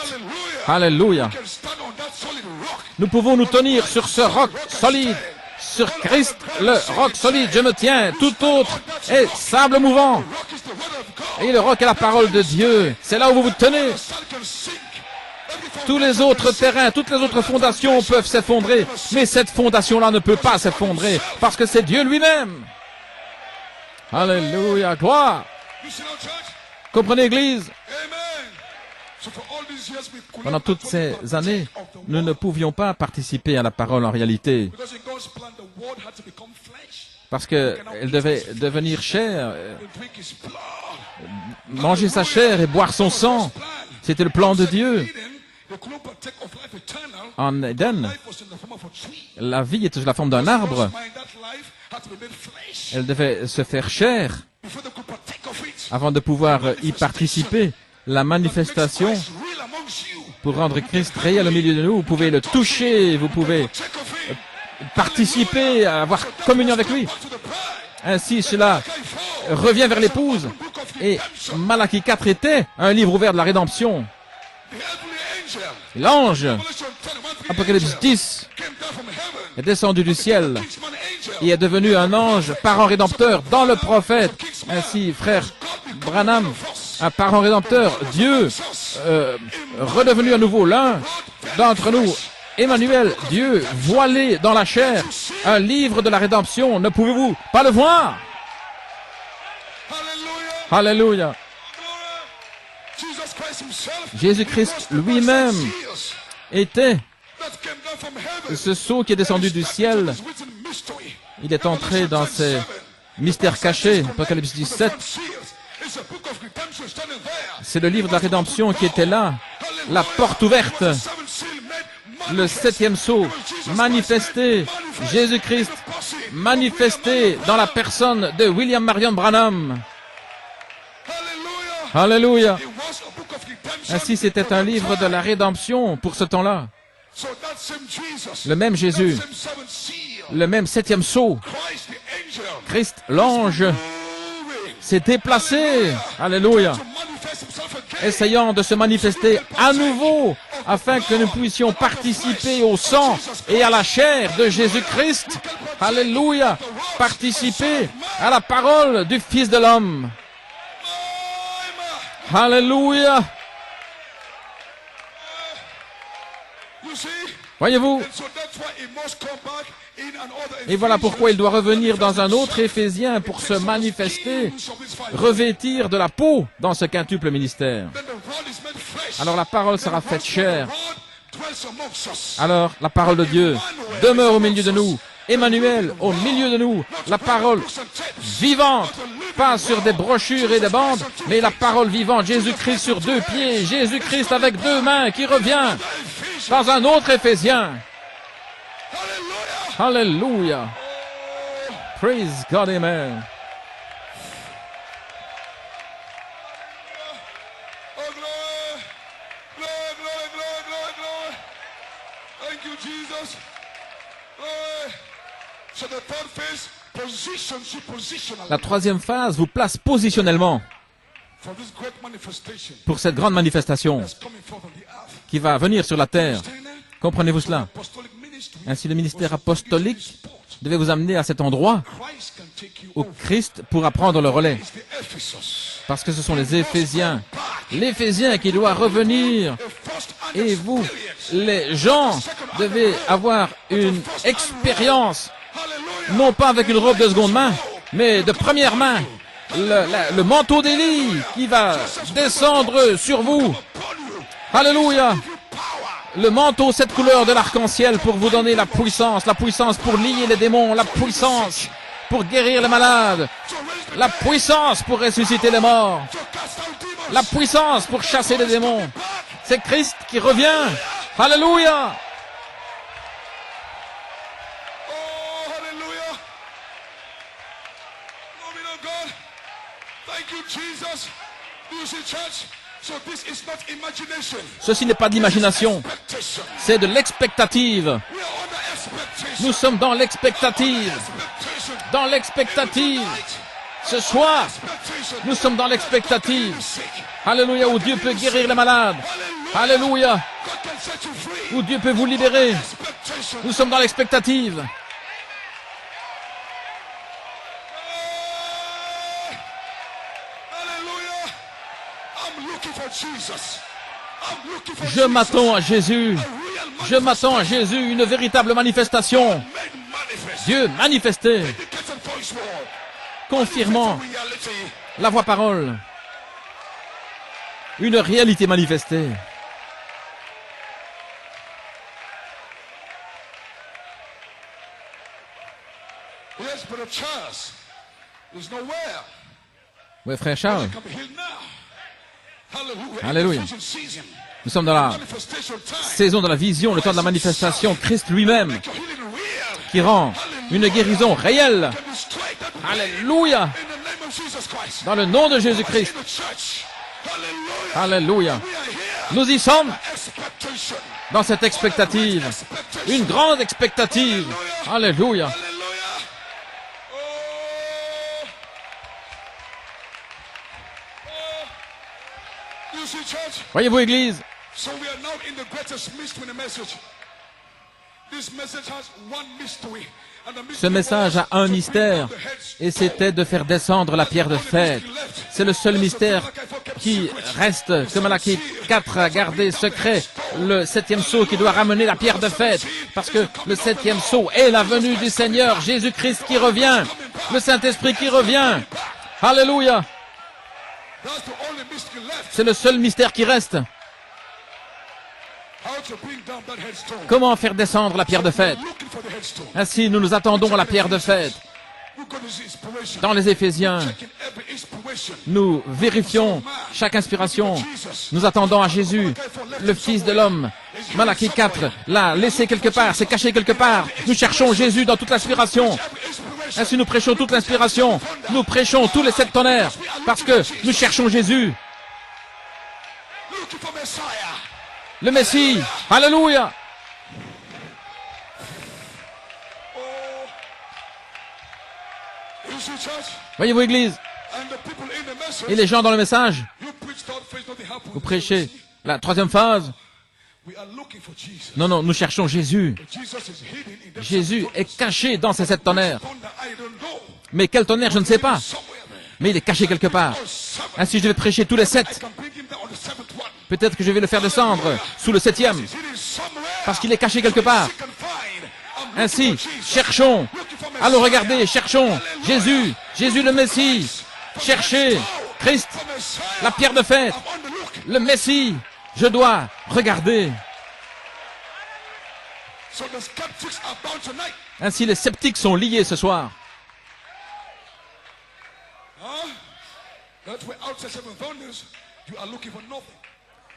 Speaker 3: Hallelujah.
Speaker 2: Alléluia.
Speaker 3: We can stand on that solid rock.
Speaker 2: Nous pouvons nous tenir sur ce roc solide, sur Christ, le roc solide. Je me tiens. Tout autre est sable mouvant.
Speaker 3: Rock is the word of God.
Speaker 2: Et le roc est la parole de Dieu. C'est là où vous vous tenez.
Speaker 3: The sand can sink. Every
Speaker 2: Tous les autres terrains, toutes les autres fondations peuvent s'effondrer. Mais cette fondation-là ne peut pas s'effondrer parce que c'est Dieu lui-même. Alléluia. Gloire.
Speaker 3: You see now, church?
Speaker 2: Comprenez, Église?
Speaker 3: Amen. So for all these years, we couldn't
Speaker 2: Pendant toutes ces années, nous ne pouvions pas participer à la parole en réalité.
Speaker 3: because in God's plan, the word had to become flesh.
Speaker 2: Parce qu'elle devait devenir chair,
Speaker 3: To drink his blood.
Speaker 2: manger sa chair et boire son sang. C'était le plan de Dieu.
Speaker 3: Eden, they couldn't partake of life eternal.
Speaker 2: En Éden,
Speaker 3: Life was in the form of a tree.
Speaker 2: la vie était sous la forme d'un arbre.
Speaker 3: God's mind, that life had to be made flesh
Speaker 2: Elle devait se faire chair
Speaker 3: before they could partake of it.
Speaker 2: avant de pouvoir y participer. La manifestation
Speaker 3: Christ real amongst you.
Speaker 2: pour rendre Christ réel au milieu de nous. Vous pouvez le toucher, vous pouvez
Speaker 3: Partake of it.
Speaker 2: participer, avoir communion avec lui.
Speaker 3: To the bride.
Speaker 2: Ainsi, cela
Speaker 3: Malachi 4.
Speaker 2: revient vers l'épouse.
Speaker 3: Book of
Speaker 2: Et
Speaker 3: redemption.
Speaker 2: Malachie 4 était un livre ouvert de la rédemption.
Speaker 3: The heavenly angel.
Speaker 2: L'ange,
Speaker 3: Revelation 10, 1, 3,
Speaker 2: Apocalypse
Speaker 3: angel
Speaker 2: 10,
Speaker 3: came down from heaven.
Speaker 2: est descendu du ciel
Speaker 3: Kingsman angel.
Speaker 2: et est devenu un ange, parent rédempteur dans le prophète. Ainsi, frère Branham, un parent rédempteur, Dieu, redevenu à nouveau l'un d'entre nous. Emmanuel, Dieu, voilé dans la chair, un livre de la rédemption. Ne pouvez-vous pas le voir?
Speaker 3: Hallelujah.
Speaker 2: Alléluia.
Speaker 3: Glory. Jesus Christ himself.
Speaker 2: Jésus-Christ lui-même
Speaker 3: Seals
Speaker 2: était
Speaker 3: that came down from heaven.
Speaker 2: ce sceau qui est descendu du ciel.
Speaker 3: It's written mystery.
Speaker 2: Il est entré dans ces mystères cachés. Apocalypse 17.
Speaker 3: It's a book of redemption standing there.
Speaker 2: C'est le livre de la rédemption qui était là. La porte ouverte.
Speaker 3: Seven seal made
Speaker 2: Le septième sceau. Manifesté. Jésus-Christ. Manifesté dans la personne de William Marion Branham.
Speaker 3: Hallelujah.
Speaker 2: Alléluia.
Speaker 3: It was a book of redemption.
Speaker 2: Ainsi, c'était un livre de la rédemption pour ce temps-là.
Speaker 3: So that same Jesus.
Speaker 2: Le même Jésus.
Speaker 3: That same seven seal.
Speaker 2: Le même septième sceau.
Speaker 3: Christ the angel.
Speaker 2: Christ, l'ange,
Speaker 3: Glory.
Speaker 2: s'est déplacé. Alléluia.
Speaker 3: To manifest himself again.
Speaker 2: Essayant de se manifester à nouveau afin que nous puissions participer au sang et à la chair de Jésus-Christ. Alléluia. Participer à la parole du Fils de l'homme. Alléluia.
Speaker 3: You see?
Speaker 2: Voyez-vous?
Speaker 3: So that's why it must come back in another.
Speaker 2: Et voilà pourquoi il doit revenir dans un autre Éphésien pour se manifester, revêtir de la peau dans ce quintuple ministère.
Speaker 3: Then the word is made flesh.
Speaker 2: Alors la parole sera faite chair.
Speaker 3: The word dwells amongst us.
Speaker 2: Alors la parole de Dieu demeure au milieu de nous. Emmanuel au milieu de nous. La parole vivante, pas sur des brochures et des bandes, mais la parole vivante. Jésus-Christ sur deux pieds. Jésus-Christ avec deux mains qui revient dans un autre Éphésien.
Speaker 3: Hallelujah.
Speaker 2: Alléluia. Praise God, amen.
Speaker 3: Oh, glory. Glory, glory, glory, glory, glory. Thank you, Jesus. Glory. So the third phase, positions you positionally
Speaker 2: La troisième phase vous place positionnellement
Speaker 3: for this great manifestation
Speaker 2: pour cette grande manifestation
Speaker 3: that's coming forth on the earth.
Speaker 2: qui va venir sur la terre.
Speaker 3: Understand that?
Speaker 2: Comprenez-vous cela?
Speaker 3: Apostolic ministry.
Speaker 2: Ainsi, le ministère apostolique devait vous amener à cet endroit
Speaker 3: Christ can take you
Speaker 2: où
Speaker 3: over.
Speaker 2: Christ pourra prendre le relais.
Speaker 3: It's the Ephesus.
Speaker 2: Parce que ce sont les Éphésiens. L'Éphésien qui doit revenir.
Speaker 3: The first hand
Speaker 2: Et vous,
Speaker 3: experience.
Speaker 2: les gens, devez avoir une expérience,
Speaker 3: Hallelujah.
Speaker 2: non pas avec une robe de seconde main, mais de première main. Le manteau d'Élie qui va descendre sur vous. Alléluia. Le manteau, cette couleur de l'arc-en-ciel pour vous donner la puissance pour lier les démons, la puissance pour guérir les malades, la puissance pour ressusciter les morts, la puissance pour chasser les démons. C'est Christ qui revient. Alléluia.
Speaker 3: Oh, hallelujah. Glory to God. Thank you, Jesus. Do you see, church? So this is not imagination.
Speaker 2: Ceci n'est pas de l'imagination,
Speaker 3: Expectation.
Speaker 2: c'est de l'expectative.
Speaker 3: We are under expectation.
Speaker 2: Nous sommes dans l'expectative.
Speaker 3: Expectation.
Speaker 2: Dans l'expectative.
Speaker 3: Tonight,
Speaker 2: Ce soir,
Speaker 3: expectation.
Speaker 2: nous sommes dans l'expectative.
Speaker 3: Sick.
Speaker 2: Alléluia, où Dieu peut guérir les malades. Alléluia,
Speaker 3: God can set you free.
Speaker 2: où Dieu peut vous libérer.
Speaker 3: Expectation.
Speaker 2: Nous sommes dans l'expectative.
Speaker 3: Hallelujah. I'm looking for Jesus. I'm looking for
Speaker 2: Je m'attends à Jésus.
Speaker 3: Jesus. Real
Speaker 2: Je m'attends à Jésus, une véritable manifestation.
Speaker 3: made manifest.
Speaker 2: Dieu manifesté,
Speaker 3: Indicated voice word.
Speaker 2: confirmant
Speaker 3: Reality.
Speaker 2: la voix parole. Une réalité manifestée.
Speaker 3: Yes, Brother Charles. There's nowhere.
Speaker 2: Oui, frère Charles,
Speaker 3: Come here now. Hallelujah.
Speaker 2: Alléluia.
Speaker 3: Vision season.
Speaker 2: nous sommes dans la
Speaker 3: Manifestation time.
Speaker 2: saison de la vision, le temps de la manifestation. Christ lui-même
Speaker 3: Your healing real.
Speaker 2: qui rend une guérison réelle.
Speaker 3: Can be straight up
Speaker 2: Alléluia,
Speaker 3: in the name of Jesus Christ.
Speaker 2: dans le nom de Jésus-Christ.
Speaker 3: In the church. Hallelujah.
Speaker 2: Alléluia.
Speaker 3: We are here.
Speaker 2: Nous y sommes
Speaker 3: Expectation.
Speaker 2: dans cette expectative. Une grande expectative. Alléluia.
Speaker 3: Hallelujah. Oh. Oh. You see, church?
Speaker 2: Voyez-vous, Église,
Speaker 3: So we are now in the greatest mystery in the message. This message has one mystery. And the mystery
Speaker 2: ce message a
Speaker 3: was
Speaker 2: un
Speaker 3: to
Speaker 2: mystère,
Speaker 3: bring down the heads.
Speaker 2: et c'était de faire descendre la pierre de fête. C'est le seul mystère qui reste, que Malachie 4 a gardé secret, le septième sceau qui doit ramener la pierre de fête, parce que le septième sceau est la venue du Seigneur, Jésus-Christ qui revient, le Saint-Esprit qui revient. Alléluia,
Speaker 3: That's the only mystery left.
Speaker 2: c'est le seul mystère qui reste.
Speaker 3: How to bring down that headstone.
Speaker 2: Comment faire descendre la pierre de fête?
Speaker 3: Looking for the headstone.
Speaker 2: Ainsi, nous nous attendons à la pierre de fête.
Speaker 3: We're going to see inspiration.
Speaker 2: Dans les Éphésiens,
Speaker 3: Checking every inspiration.
Speaker 2: nous vérifions chaque inspiration. Nous attendons à Jésus, le Fils de l'homme. Malachie 4 l'a laissé quelque part, c'est caché quelque part. Nous cherchons Jésus dans toute l'inspiration.
Speaker 3: Every inspiration.
Speaker 2: Ainsi nous prêchons toute l'inspiration. Nous prêchons tous les 7 tonnerres. Parce que nous cherchons Jésus,
Speaker 3: Looking for Messiah.
Speaker 2: le Messie. Alléluia.
Speaker 3: You see, church?
Speaker 2: Voyez-vous, Église,
Speaker 3: And the people in the message.
Speaker 2: et les gens dans le message,
Speaker 3: You preach third phase, nothing happens.
Speaker 2: vous prêchez la troisième phase.
Speaker 3: We are looking for Jesus.
Speaker 2: Non, non, nous cherchons Jésus.
Speaker 3: Jesus is hidden in the
Speaker 2: Jésus est caché dans ces 7 tonnerres.
Speaker 3: thunder. I don't know.
Speaker 2: Mais quel tonnerre, je ne sais pas.
Speaker 3: Somewhere there.
Speaker 2: Mais il est caché quelque part.
Speaker 3: Seven.
Speaker 2: Ainsi, je vais prêcher tous les 7.
Speaker 3: I can bring him down on the seventh one.
Speaker 2: Peut-être que je vais le faire descendre sous le 7e,
Speaker 3: He's hidden somewhere.
Speaker 2: parce qu'il est caché quelque part.
Speaker 3: You can find. I'm looking
Speaker 2: Ainsi,
Speaker 3: for Jesus.
Speaker 2: cherchons.
Speaker 3: Looking for Messiah.
Speaker 2: Allons regarder, cherchons Jésus, Jésus le Messie. Cherchez Christ,
Speaker 3: For Messiah.
Speaker 2: la pierre de fête,
Speaker 3: I'm on the look.
Speaker 2: le Messie. Je dois regarder.
Speaker 3: So the skeptics are bound tonight.
Speaker 2: Ainsi, les sceptiques sont liés ce soir.
Speaker 3: That's where outside seven thunders, you are looking for nothing.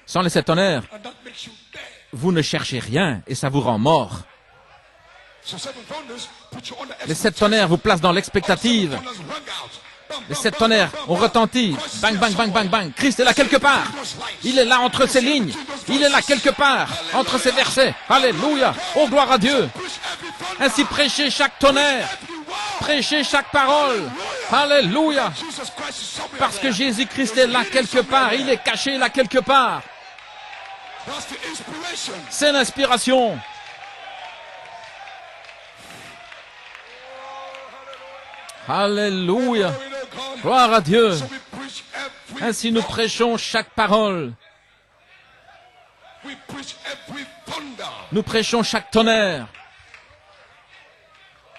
Speaker 2: Sans les 7 tonnerres,
Speaker 3: And that makes you dead.
Speaker 2: vous ne cherchez rien et ça vous rend mort.
Speaker 3: So seven thunders put you on the
Speaker 2: Les 7 tonnerres vous placent dans l'expectative.
Speaker 3: thunders rang out. Bam,
Speaker 2: Les
Speaker 3: bam,
Speaker 2: 7
Speaker 3: bam,
Speaker 2: tonnerres
Speaker 3: bam,
Speaker 2: ont
Speaker 3: bam.
Speaker 2: retenti. Bang, bang, bang, bang, bang. Christ est là quelque part. Il est là entre ces lignes. Il est là quelque part, entre ces versets. Alléluia. Oh, gloire à Dieu.
Speaker 3: Push every thunder.
Speaker 2: Ainsi, prêchez chaque tonnerre.
Speaker 3: Every word.
Speaker 2: Prêchez chaque parole. Alléluia.
Speaker 3: Jesus Christ is somewhere
Speaker 2: Parce que
Speaker 3: there.
Speaker 2: Jésus-Christ est là quelque part. Il est caché là quelque part.
Speaker 3: That's the inspiration.
Speaker 2: C'est l'inspiration. Alléluia.
Speaker 3: Glory to God.
Speaker 2: Gloire à Dieu.
Speaker 3: So we preach every
Speaker 2: Ainsi, nous prêchons chaque parole.
Speaker 3: we preach every thunder
Speaker 2: Nous prêchons chaque tonnerre.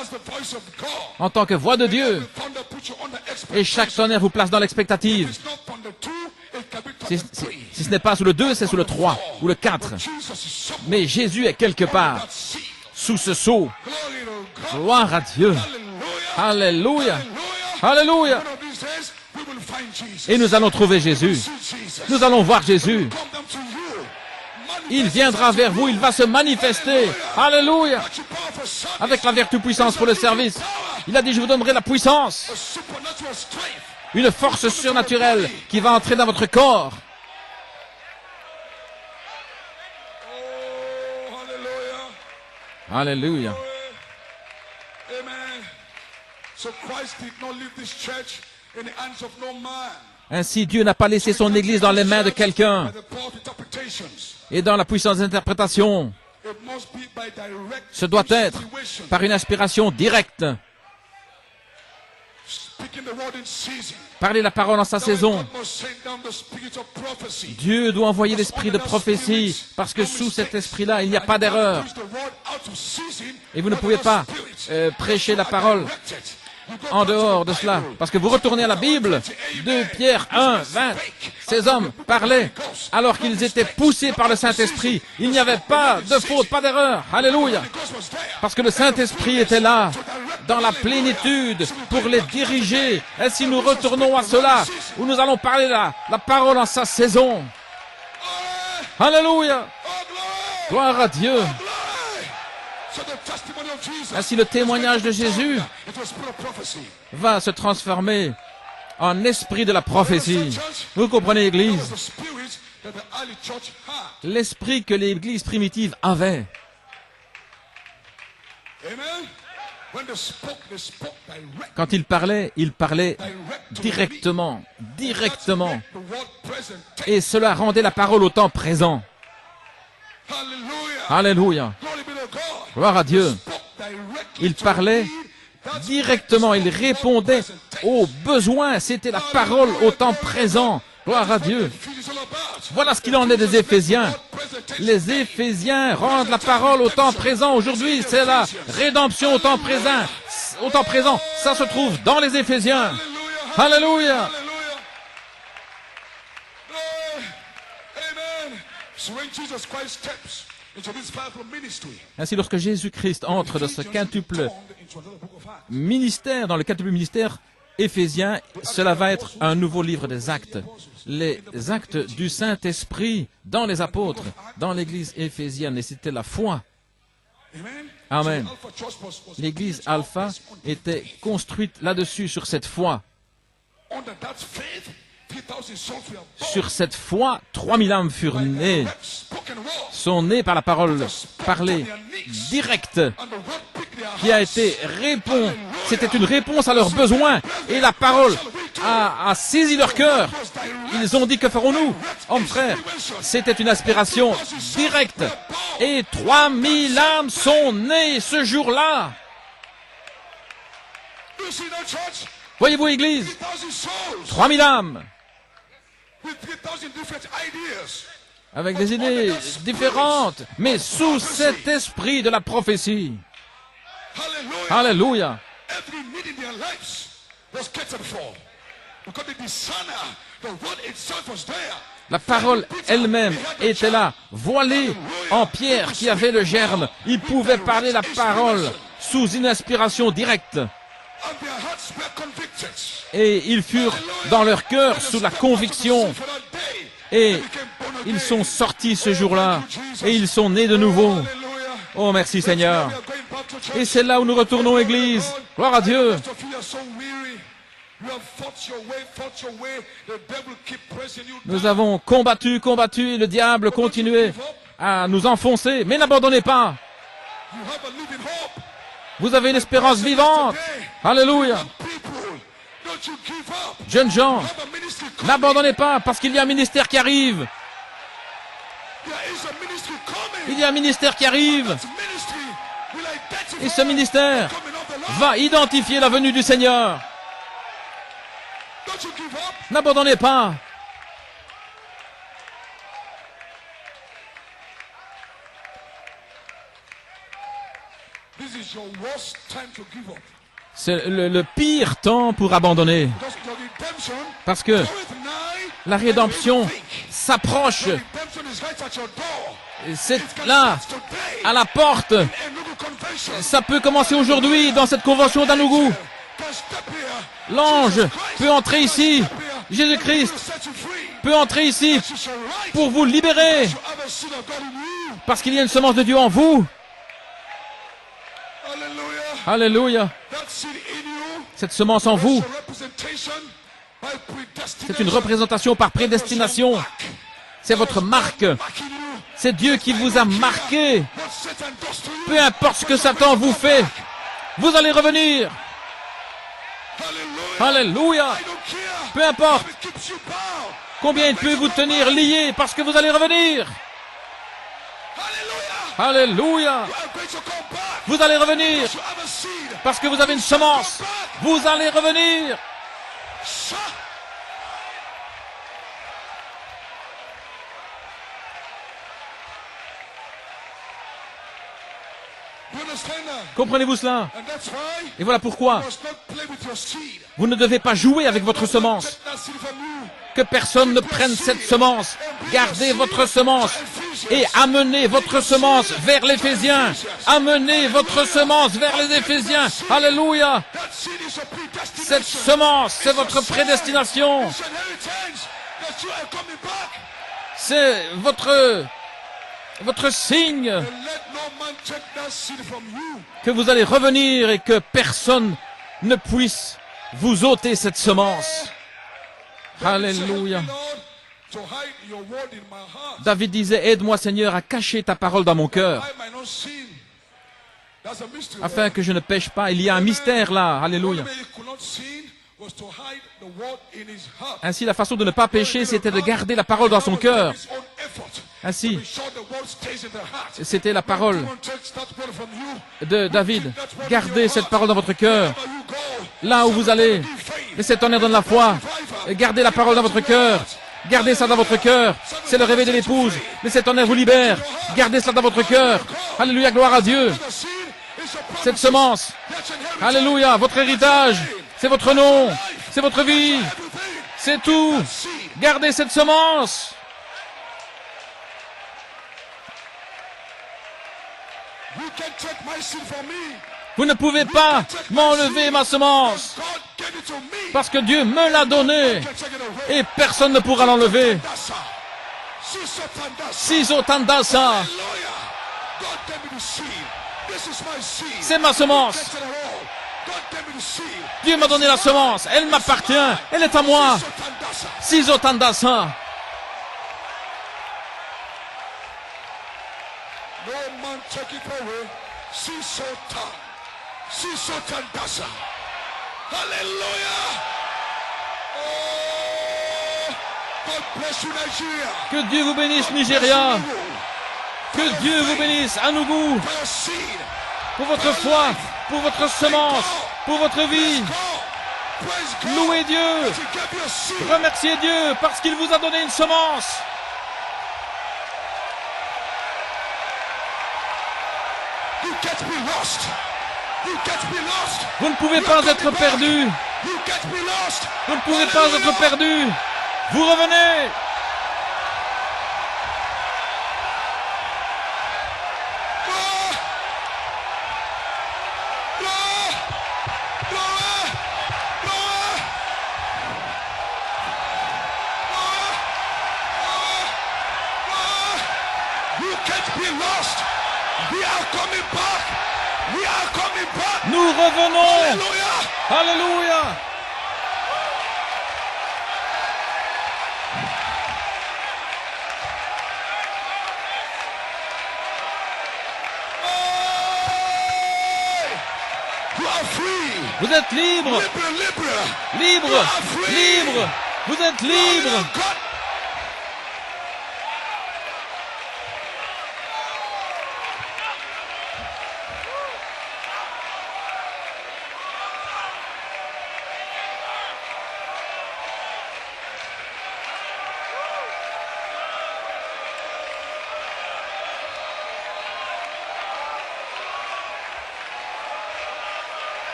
Speaker 3: as the voice of God.
Speaker 2: En tant que voix de Dieu.
Speaker 3: Every thunder put you on the expectation.
Speaker 2: Et chaque tonnerre vous place dans l'expectative.
Speaker 3: It's not thunder 2, it can be
Speaker 2: Si,
Speaker 3: thunder 3.
Speaker 2: si ce n'est pas sous le 2, c'est sous le 3 ou le 4.
Speaker 3: Jesus is somewhere.
Speaker 2: Mais Jésus est quelque part,
Speaker 3: That seed.
Speaker 2: sous ce sceau.
Speaker 3: Glory to God.
Speaker 2: Gloire à Dieu.
Speaker 3: Hallelujah.
Speaker 2: Alléluia.
Speaker 3: Hallelujah.
Speaker 2: Alléluia.
Speaker 3: One of these days, we will find Jesus.
Speaker 2: Et nous allons trouver Jésus.
Speaker 3: See Jesus.
Speaker 2: Nous allons voir Jésus.
Speaker 3: Come down to you.
Speaker 2: Il viendra vers vous, il va se manifester. Alléluia.
Speaker 3: Manifest your powerful service.
Speaker 2: Avec la vertu puissance pour le service. Il a dit, je vous donnerai la puissance.
Speaker 3: A supernatural strength.
Speaker 2: Une force surnaturelle qui va entrer dans votre corps. Alléluia.
Speaker 3: Amen. So Christ did not leave this church in the hands of no man.
Speaker 2: Ainsi, Dieu n'a pas laissé son Église dans les mains de quelqu'un
Speaker 3: By the power of interpretations.
Speaker 2: et dans la puissance d'interprétation.
Speaker 3: It must be by direct
Speaker 2: Ce doit être
Speaker 3: situation.
Speaker 2: par une inspiration directe.
Speaker 3: Speaking the word in season.
Speaker 2: Parler la parole en sa saison.
Speaker 3: God must send down the spirit of prophecy.
Speaker 2: Dieu doit envoyer l'esprit de prophétie parce que sous cet esprit-là, il n'y a pas d'erreur. Et vous ne pouvez pas prêcher la parole en dehors de cela. Parce que vous retournez à la Bible, 2 Pierre 1, 20. Ces hommes parlaient alors qu'ils étaient poussés par le Saint-Esprit. Il n'y avait pas de faute, pas d'erreur. Alléluia. Parce que le Saint-Esprit était là, dans la plénitude, pour les diriger. Et si nous retournons à cela, où nous allons parler la parole en sa saison. Alléluia. Gloire à Dieu. Ainsi, le témoignage de Jésus va se transformer en esprit de la prophétie. Vous comprenez, Église? L'esprit que l'Église primitive avait. Quand il parlait directement, directement. Et cela rendait la parole au temps présent. Alléluia. Gloire à Dieu. Il parlait directement, il répondait aux besoins. C'était la parole au temps présent. Gloire à Dieu. Voilà ce qu'il en est des Éphésiens. Les Éphésiens rendent la parole au temps présent. Aujourd'hui, c'est la rédemption au temps présent. Au temps présent, ça se trouve dans les Éphésiens. Alléluia. Ainsi, lorsque Jésus-Christ entre dans ce quintuple ministère, dans le quintuple ministère éphésien, cela va être un nouveau livre des actes. Les actes du Saint-Esprit dans les apôtres, dans l'église éphésienne, et c'était la foi. Amen. L'église Alpha était construite là-dessus, sur cette foi. Sur cette foi, 3000 âmes furent nées, sont nées par la parole parlée directe, qui a été c'était une réponse à leurs besoins, et la parole a saisi leur cœur. Ils ont dit, que ferons-nous? Hommes frères, c'était une inspiration directe, et 3000 âmes sont nées ce jour-là. Voyez-vous, Église, 3000 âmes, avec des idées différentes, mais sous cet esprit de la prophétie. Alléluia. La parole elle-même était là, voilée en Pierre qui avait le germe. Il pouvait parler la parole sous une inspiration directe. Et ils furent dans leur cœur sous la conviction. Et ils sont sortis ce jour-là. Et ils sont nés de nouveau. Oh, merci Seigneur. Et c'est là où nous retournons, Église. Gloire à Dieu. Nous avons combattu, et le diable continuait à nous enfoncer. Mais n'abandonnez pas. Vous avez une espérance vivante. Alléluia. Jeunes gens, n'abandonnez pas, parce qu'il y a un ministère qui arrive. Il y a un ministère qui arrive. Et ce ministère va identifier la venue du Seigneur. N'abandonnez pas. C'est le pire temps pour abandonner. Parce que la rédemption s'approche. C'est là, à la porte. Ça peut commencer aujourd'hui dans cette convention d'Anougou. L'ange peut entrer ici. Jésus-Christ peut entrer ici pour vous libérer. Parce qu'il y a une semence de Dieu en vous. Alléluia. Cette semence en vous, c'est une représentation par prédestination. C'est votre marque. C'est Dieu qui vous a marqué. Peu importe ce que Satan vous fait, vous allez revenir. Alléluia. Peu importe combien il peut vous tenir lié, parce que vous allez revenir. Alléluia. Vous allez revenir, parce que vous avez une semence. Vous allez revenir. Comprenez-vous cela? Et voilà pourquoi vous ne devez pas jouer avec votre semence. Que personne ne prenne cette semence. Gardez votre semence et amenez votre semence vers l'Éphésiens. Amenez votre semence vers les Éphésiens. Alléluia. Cette semence, c'est votre prédestination. C'est votre signe que vous allez revenir et que personne ne puisse vous ôter cette semence. Alléluia. David disait, aide-moi Seigneur à cacher ta parole dans mon cœur, afin que je ne pêche pas. Il y a un mystère là. Alléluia. Ainsi, la façon de ne pas pécher, c'était de garder la parole dans son cœur. Ainsi, c'était la parole de David. Gardez cette parole dans votre cœur. Là où vous allez, laissez tonnerre dans la foi. Gardez la parole dans votre cœur. Gardez ça dans votre cœur. C'est le réveil de l'épouse. Laissez tonnerre vous libère. Gardez cela dans votre cœur. Alléluia, gloire à Dieu. Cette semence. Alléluia, votre héritage. C'est votre nom. C'est votre vie. C'est tout. Gardez cette semence. Vous ne pouvez pas m'enlever ma semence, parce que Dieu me l'a donnée et personne ne pourra l'enlever. Sisotandasa. C'est ma semence. Dieu m'a donné la semence. Elle m'appartient. Elle est à moi. Sisotandasa.
Speaker 3: No man take it away. Sisotandasa. Hallelujah. Oh, God bless you, Nigeria.
Speaker 2: Que Dieu vous bénisse, Nigeria. Que Dieu vous bénisse à nouveau pour votre foi, pour votre semence, pour votre vie. Louez Dieu. Remerciez Dieu parce qu'il vous a donné une semence. Vous ne pouvez pas être perdu. Vous ne pouvez pas être perdu. Vous revenez. Nous revenons. Alléluia. Vous êtes libre. Libre. Libre. Vous êtes libre.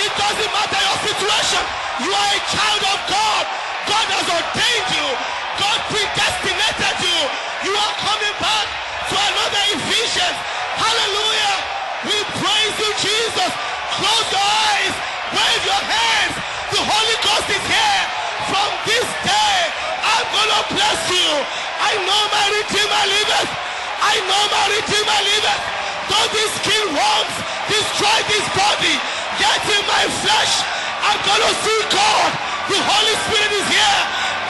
Speaker 1: It doesn't matter your situation. You are a child of God. God has ordained you. God predestinated you. You are coming back to another Ephesians. Hallelujah. We praise you, Jesus. Close your eyes. Wave your hands. The Holy Ghost is here. From this day, I'm going to bless you. I know my Redeemer liveth. I know my Redeemer liveth. Though these skin worms destroy this body, yet in my flesh, I'm going to see God. The Holy Spirit is here.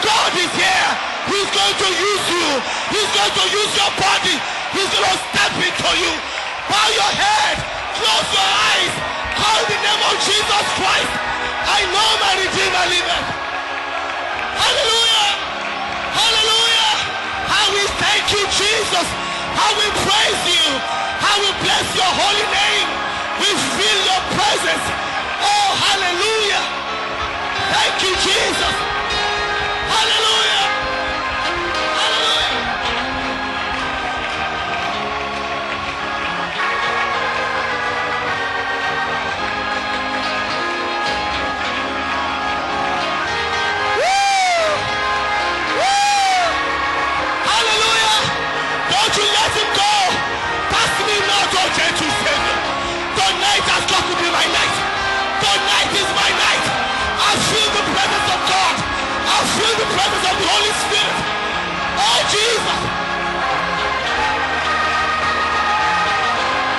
Speaker 1: God is here. He's going to use you. He's going to use your body. He's going to step into you. Bow your head. Close your eyes. Call the name of Jesus Christ. I know my Redeemer liveth. Hallelujah. Hallelujah. How we thank you, Jesus. How we praise you. How we bless your holy name. We feel your presence. Oh, hallelujah. Thank you, Jesus. Hallelujah. Hallelujah. Woo! Woo! Hallelujah. Don't you let him go. Pass me not, oh gentle Savior. Tonight has got to be my night. Tonight is my night. I feel the presence of God. I feel the presence of the Holy Spirit. Oh Jesus.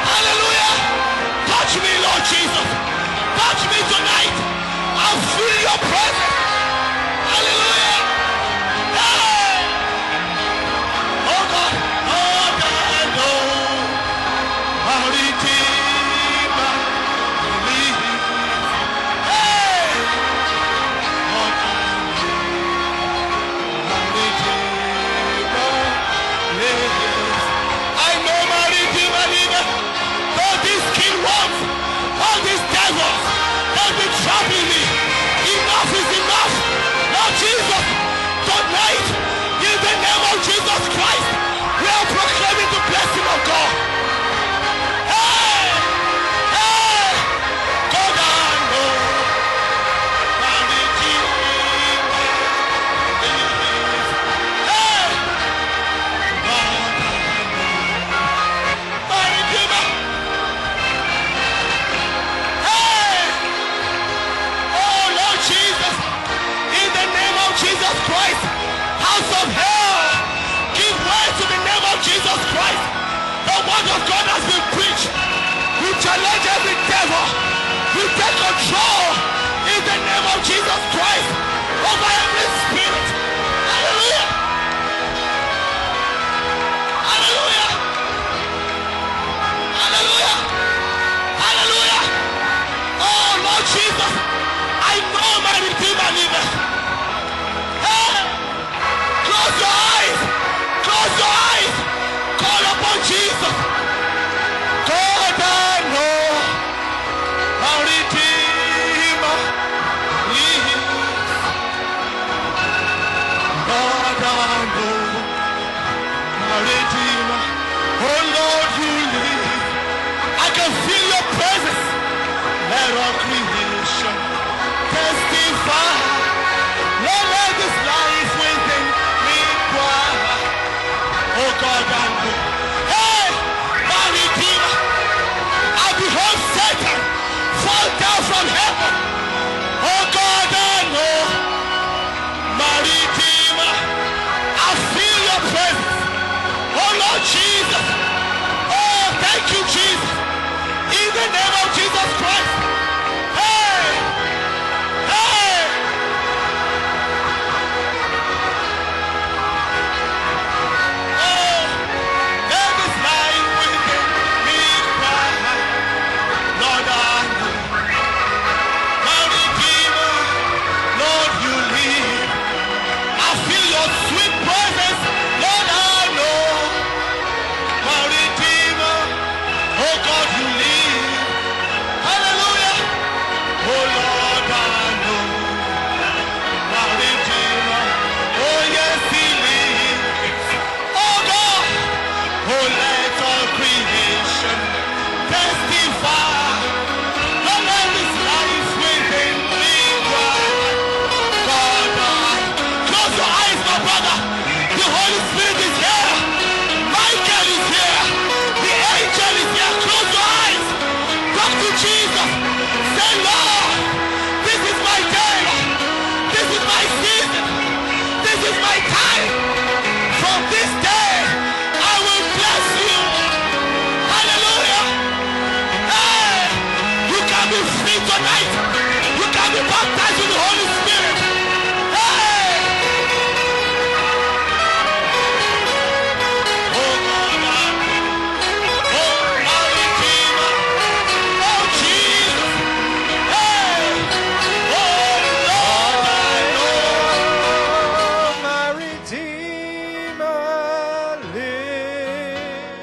Speaker 1: Hallelujah. Touch me, Lord Jesus. Touch me tonight. I feel your presence. Hallelujah. Hey. Oh God. Oh God. Oh. My Redeemer lives. Hey. Oh God. My Redeemer lives. I know my Redeemer liveth. All these skin worms, all these devils, they'll be troubling me. Enough is enough. Lord Jesus, tonight, in the name of Jesus Christ, we are proclaiming the blessing of God. Hey! Hey! God, I know my Redeemer lives. Hey! God, I know my Redeemer. Hey! Oh Lord Jesus, in the name of Jesus Christ, house of hell, give way to the name of Jesus Christ. The word of God has been preached. We challenge every devil. We take control in the name of Jesus Christ over every spirit. Hallelujah. Hallelujah. Hallelujah. Hallelujah. Oh Lord Jesus, I know my Redeemer liveth. Hey, close your eyes. Close your eyes. Call upon Jesus. God, I know my Redeemer lives. God, I know my Redeemer. Oh Lord, you live. I can feel your presence. Let all creation testify. Let this life within me cry. Oh God, I know. Hey, my Redeemer. I behold Satan fall down from heaven. Oh God, I know. My Redeemer. I feel your presence. Oh Lord Jesus. Oh, thank you, Jesus. In the name of Jesus Christ. Hey! Hey! Oh, there is life within me cry. Lord, I know. My Redeemer, Lord, you live. I feel your sweet presence. Lord, I know. My Redeemer, oh God, you live. Hallelujah. my time from this day